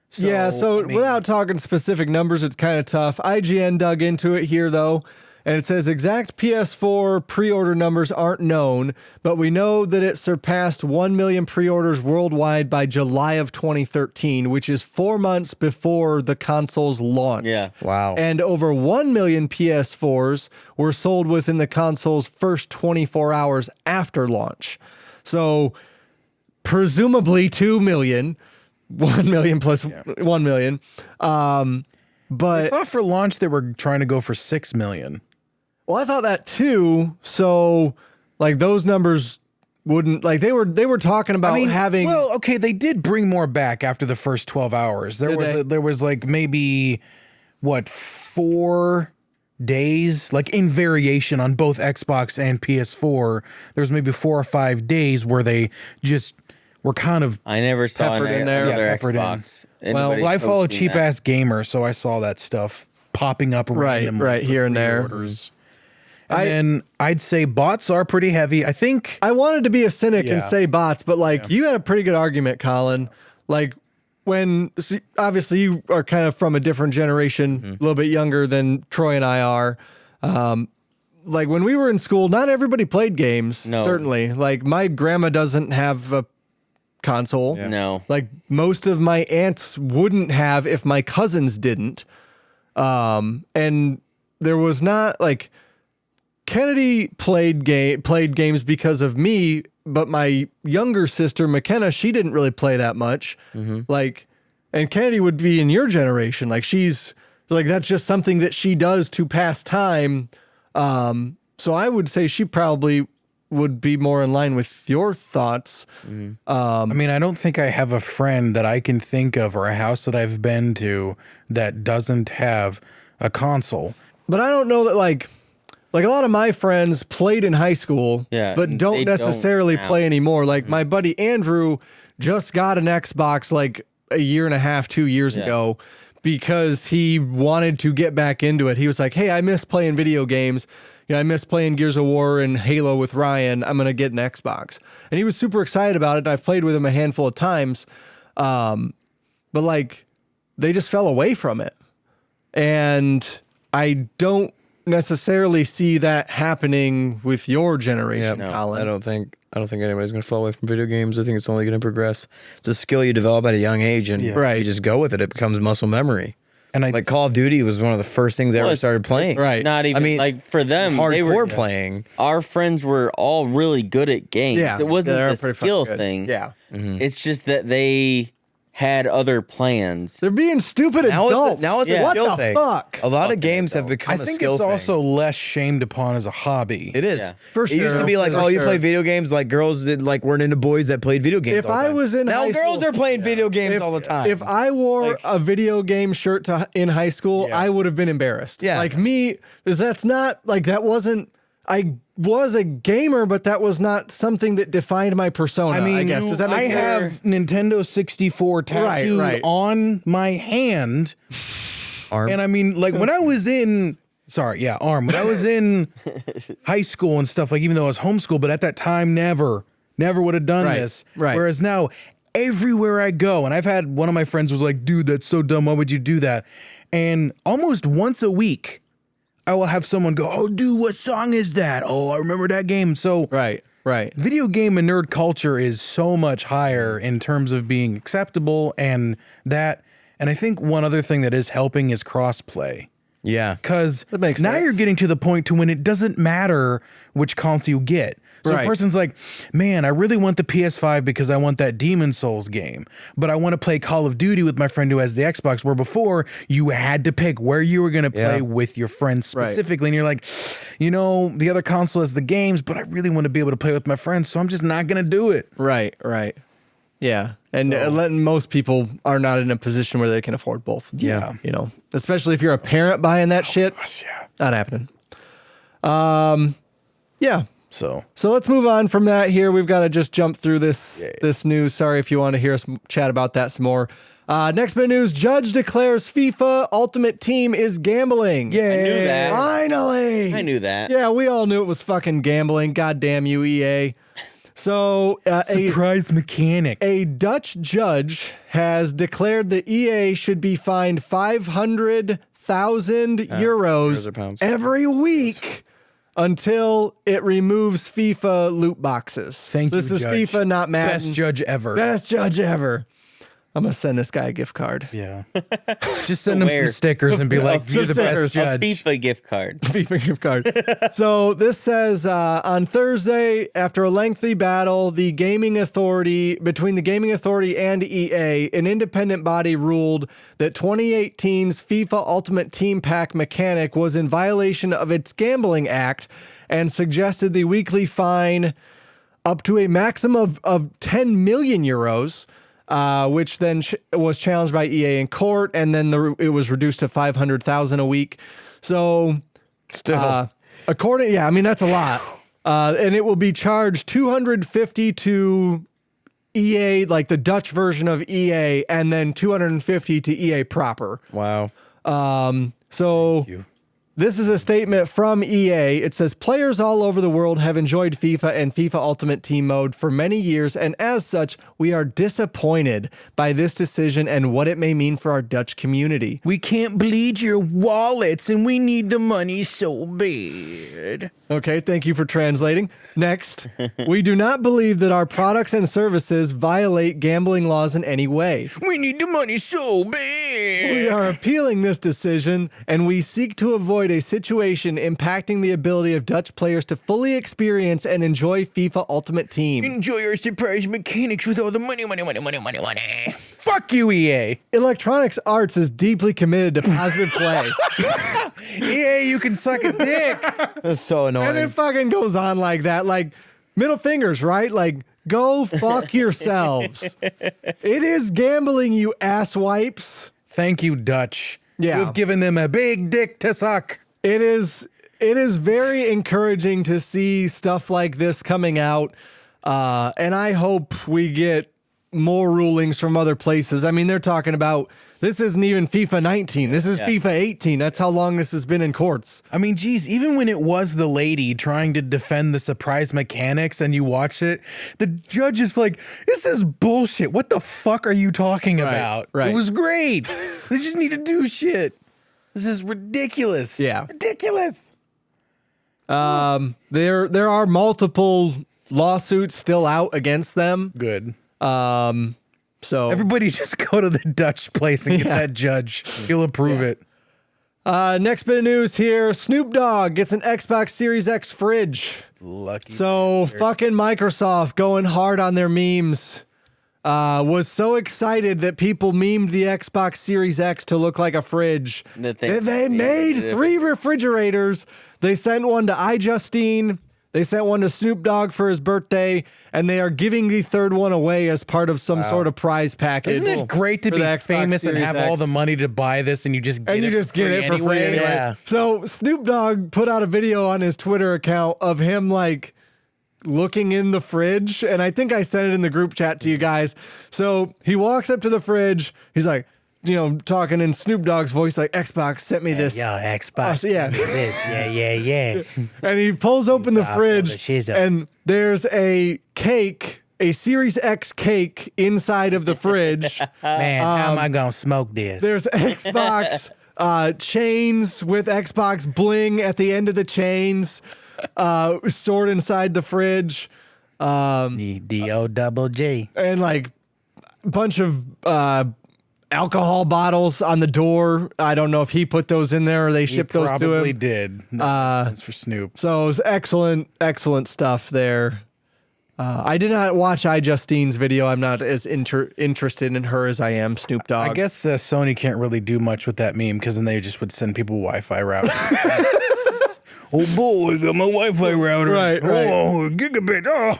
So, So I mean, without talking specific numbers, it's kind of tough. IGN dug into it here, though, and it says exact PS4 pre-order numbers aren't known, but we know that it surpassed 1 million pre-orders worldwide by July of 2013, which is 4 months before the console's launch. Yeah. Wow. And over 1 million PS4s were sold within the console's first 24 hours after launch. So presumably 2 million, 1 million plus 1 million. I But thought for launch they were trying to go for 6 million. well, I thought that too. So like those numbers wouldn't like they were talking about having well, okay, they did bring more back after the first 12 hours. There was like maybe 4 days, like in variation on both Xbox and PS4. There was maybe 4 or 5 days where they just were kind of I never saw Peppered in there. another Peppered in. Xbox. Well, Anybody I follow posting cheap that. ass gamer, so I saw that stuff popping up randomly right, for here and there. pre-orders. And then I'd say bots are pretty heavy. I think I wanted to be a cynic and Yeah. say bots, but like you had a pretty good argument, Colin. Like obviously you are kind of from a different generation, a little bit younger than Troy and I are. Like when we were in school, not everybody played games. No. Certainly. Like my grandma doesn't have a console. No. Like most of my aunts wouldn't have if my cousins didn't. And there was not like Kennedy played games because of me, but my younger sister McKenna, she didn't really play that much. Like, and Kennedy would be in your generation. Like she's like that's just something that she does to pass time. So I would say she probably would be more in line with your thoughts. I mean, I don't think I have a friend that I can think of or a house that I've been to that doesn't have a console. But I don't know that like a lot of my friends played in high school, Yeah, but they don't don't necessarily now. play anymore. Like my buddy Andrew just got an Xbox like a year and a half, 2 years ago because he wanted to get back into it. He was like, hey, I miss playing video games. You know, I miss playing Gears of War and Halo with Ryan. I'm going to get an Xbox. And he was super excited about it. And I've played with him a handful of times. But like they just fell away from it. And I don't necessarily see that happening with your generation, No, Colin. I don't think anybody's going to fall away from video games. I think it's only going to progress. It's a skill you develop at a young age, and Right. you just go with it. It becomes muscle memory. And Like Call of Duty was one of the first things I ever it's- started playing. Right. Not even, I mean, like, for them, they Hardcore were playing. Our friends were all really good at games. Yeah, It wasn't they're the pretty fucking skill good. thing. Yeah. It's just that they had other plans. They're being stupid Now adults. it's a Yeah. What skill the thing. fuck? A lot of Fucking games have adults. become I a think skill it's thing. also less shamed upon as a hobby. It is. Yeah. For It used sure. to be like, For oh, you sure. play video games like girls did, like weren't into boys that played video games. If all the I time. was in now high girls school- are playing video games all the time. If I wore a video game shirt in high school, Yeah. I would have been embarrassed. Yeah. Like me, because that's not like that wasn't. I was a gamer, but that was not something that defined my persona. I mean, I guess does that make I sense? have Nintendo 64 tattooed right. on my hand. Arm. And I mean, like when I was in, arm. When I was in high school and stuff, like even though I was homeschooled, but at that time, never would have done Right, this. right. Whereas now, everywhere I go, and I've had one of my friends was like, dude, that's so dumb. Why would you do that? And almost once a week, I will have someone go, oh, dude, what song is that? Oh, I remember that game. So Right. video game and nerd culture is so much higher in terms of being acceptable and that. And I think one other thing that is helping is crossplay. yeah. Because That makes now sense. you're getting to the point to when it doesn't matter which console you get. So Right. a person's like, man, I really want the PS5 because I want that Demon Souls game, but I want to play Call of Duty with my friend who has the Xbox, where before you had to pick where you were going to play Yeah. with your friends Right. specifically. And you're like, you know, the other console has the games, but I really want to be able to play with my friends, so I'm just not going to do it. Right. Yeah. And most people are not in a position where they can afford both. Yeah. You know, especially if you're a parent buying that shit. Yeah. Not happening. Yeah. So So let's move on from that here. We've got to just jump through this news. Sorry if you want to hear us chat about that some more. Next bit of news, Judge declares FIFA Ultimate Team is gambling. yeah, I knew that. Finally. I knew that. Yeah, we all knew it was fucking gambling. God damn you, EA. So surprise mechanic. a Dutch judge has declared that EA should be fined 500,000 euros or pounds. every week until it removes FIFA loot boxes. Thank you, This is Judge. FIFA, not Madden. Best judge ever. Best judge ever. I'm going to send this guy a gift card. Yeah. Just send them some Where? stickers and be like, you're the Stickers. best A judge. FIFA gift card. FIFA gift card. So this says on Thursday, after a lengthy battle, between the gaming authority and EA, an independent body ruled that 2018's FIFA Ultimate Team Pack mechanic was in violation of its Gambling Act and suggested the weekly fine up to a maximum of 10 million euros. Which then was challenged by EA in court, and then it was reduced to 500,000 a week. So, Still. I mean that's a lot, and it will be charged 250 to EA, like the Dutch version of EA, and then 250 to EA proper. Wow. So. This is a statement from EA. It says, players all over the world have enjoyed FIFA and FIFA Ultimate Team Mode for many years, and as such, we are disappointed by this decision and what it may mean for our Dutch community. We can't bleed your wallets and we need the money so bad. Okay, thank you for translating. Next, we do not believe that our products and services violate gambling laws in any way. We need the money so bad. We are appealing this decision, and we seek to avoid a situation impacting the ability of Dutch players to fully experience and enjoy FIFA Ultimate Team. Enjoy our surprise mechanics with all the money. Fuck you, EA. Electronics Arts is deeply committed to positive play. EA, you can suck a dick. That's so And annoying. it fucking goes on like that. Like, middle fingers, right? Like, go fuck yourselves. It is gambling, you ass wipes. Thank you, Dutch. Yeah. You've given them a big dick to suck. It is very encouraging to see stuff like this coming out. And I hope we get more rulings from other places. I mean, they're talking about this isn't even FIFA 19. This is FIFA 18. That's how long this has been in courts. I mean, geez, even when it was the lady trying to defend the surprise mechanics and you watch it, the judge is like, this is bullshit. What the fuck are you talking about? right. It was great. They just need to do shit. This is ridiculous. Yeah. Ridiculous. There are multiple lawsuits still out against them. Good. So Everybody just go to the Dutch place and get that judge. He'll approve it. next bit of news here: Snoop Dogg gets an Xbox Series X fridge. Lucky. So fucking Microsoft going hard on their memes. Was so excited that people memed the Xbox Series X to look like a fridge. They made 3 refrigerators. They sent one to iJustine. They sent one to Snoop Dogg for his birthday, and they are giving the 3rd one away as part of some sort of prize package. Isn't it great to for be the Xbox famous and Series have X? all the money to buy this and you just get it for free anyway? Yeah. So Snoop Dogg put out a video on his Twitter account of him like looking in the fridge, and I think I sent it in the group chat to you guys. So he walks up to the fridge. He's like, talking in Snoop Dogg's voice, like, Xbox sent me this. Yeah, Xbox. Yeah. This. Yeah. And he pulls open the fridge, the shizzle. and there's a cake, a Series X cake inside of the fridge. Man, how am I going to smoke this? There's Xbox chains with Xbox bling at the end of the chains stored inside the fridge. D-O-double-G. And like a bunch of alcohol bottles on the door. I don't know if he put those in there or they shipped those to him. Probably did. That's for Snoop. So it was excellent stuff there. I did not watch iJustine's video. I'm not as interested in her as I am Snoop Dogg. I guess Sony can't really do much with that meme because then they just would send people Wi-Fi routers. Oh boy, got my Wi-Fi router. Right. Oh, gigabit. Oh.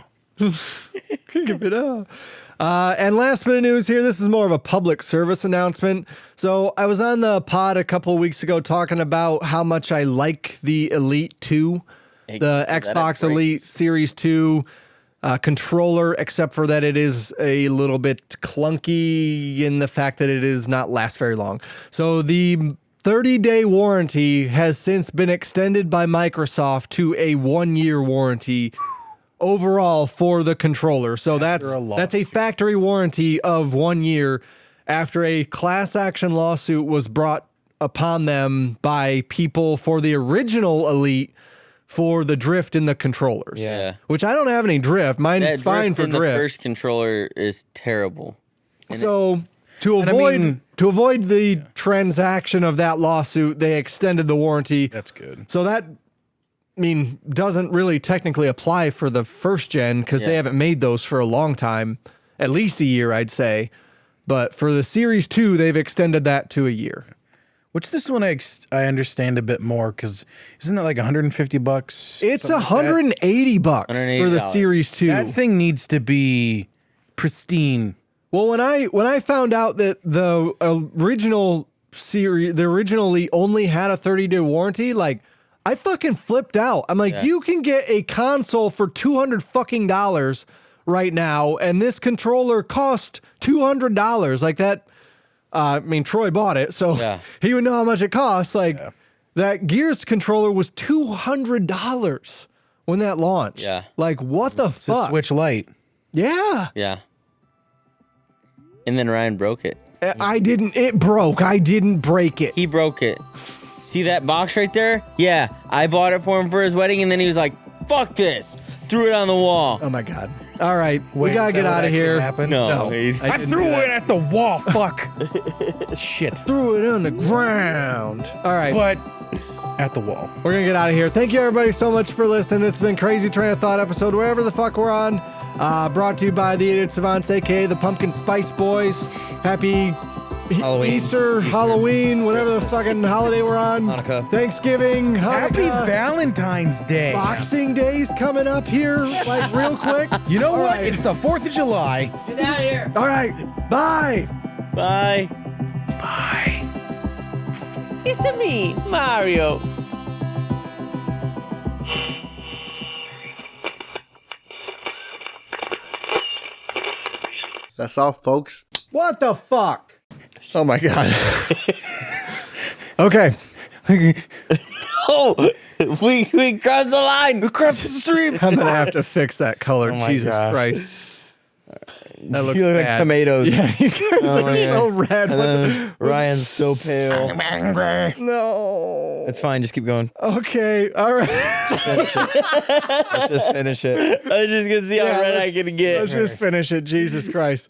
Gigabit. Oh. And last bit of news here. This is more of a public service announcement. So I was on the pod a couple of weeks ago talking about how much I like the Elite 2, the Xbox Elite Series 2 controller, except for that it is a little bit clunky in the fact that it does not last very long. So the 30-day warranty has since been extended by Microsoft to a 1-year warranty overall for the controller. So that's a factory warranty of 1 year after a class action lawsuit was brought upon them by people for the original Elite for the drift in the controllers. Yeah. Which I don't have any drift. Mine's fine for drift. The first controller is terrible. So to avoid the transaction of that lawsuit, they extended the warranty. That's good. So that doesn't really technically apply for the first gen because they haven't made those for a long time, at least a year, I'd say. But for the Series 2, they've extended that to a year. Which this one I understand a bit more because isn't that like $150? It's $180 for the Series 2. That thing needs to be pristine. Well, when I found out that the original Elite only had a 30-day warranty, like, I fucking flipped out. I'm like, you can get a console for $200 right now, and this controller cost $200. Like that. Troy bought it, so he would know how much it costs. Like that Gears controller was $200 when that launched. Yeah. Like what the fuck? It's a Switch Lite. Yeah. Yeah. And then Ryan broke it. It broke. I didn't break it. He broke it. See that box right there? Yeah. I bought it for him for his wedding, and then he was like, fuck this. Threw it on the wall. Oh my God. All right. We gotta get out of here. No. I threw it at the wall. Fuck. Shit. Threw it on the ground. All right. But at the wall. We're gonna get out of here. Thank you everybody so much for listening. This has been Crazy Train of Thought episode, wherever the fuck we're on. Brought to you by the Idiot Savants, aka the Pumpkin Spice Boys. Happy Halloween. Easter, Halloween, whatever Christmas. the fucking holiday we're on. Hanukkah. Thanksgiving, Happy Hanukkah. Valentine's Day. Boxing Day's coming up here, like real quick. You know All what? right. It's the 4th of July. Get out of here. All right. Bye. Bye. Bye. It's me, Mario. That's all, folks. What the fuck? Oh my God. Okay. Oh, we crossed the line. Across the street. I'm gonna have to fix that color. Oh my Jesus gosh. Christ. That looks You look bad. like tomatoes. Yeah, you guys are so red. And then Ryan's so pale. No. It's fine. Just keep going. Okay. All right. Let's just finish it. I was just gonna see how red I can get. Let's just finish it. Jesus Christ.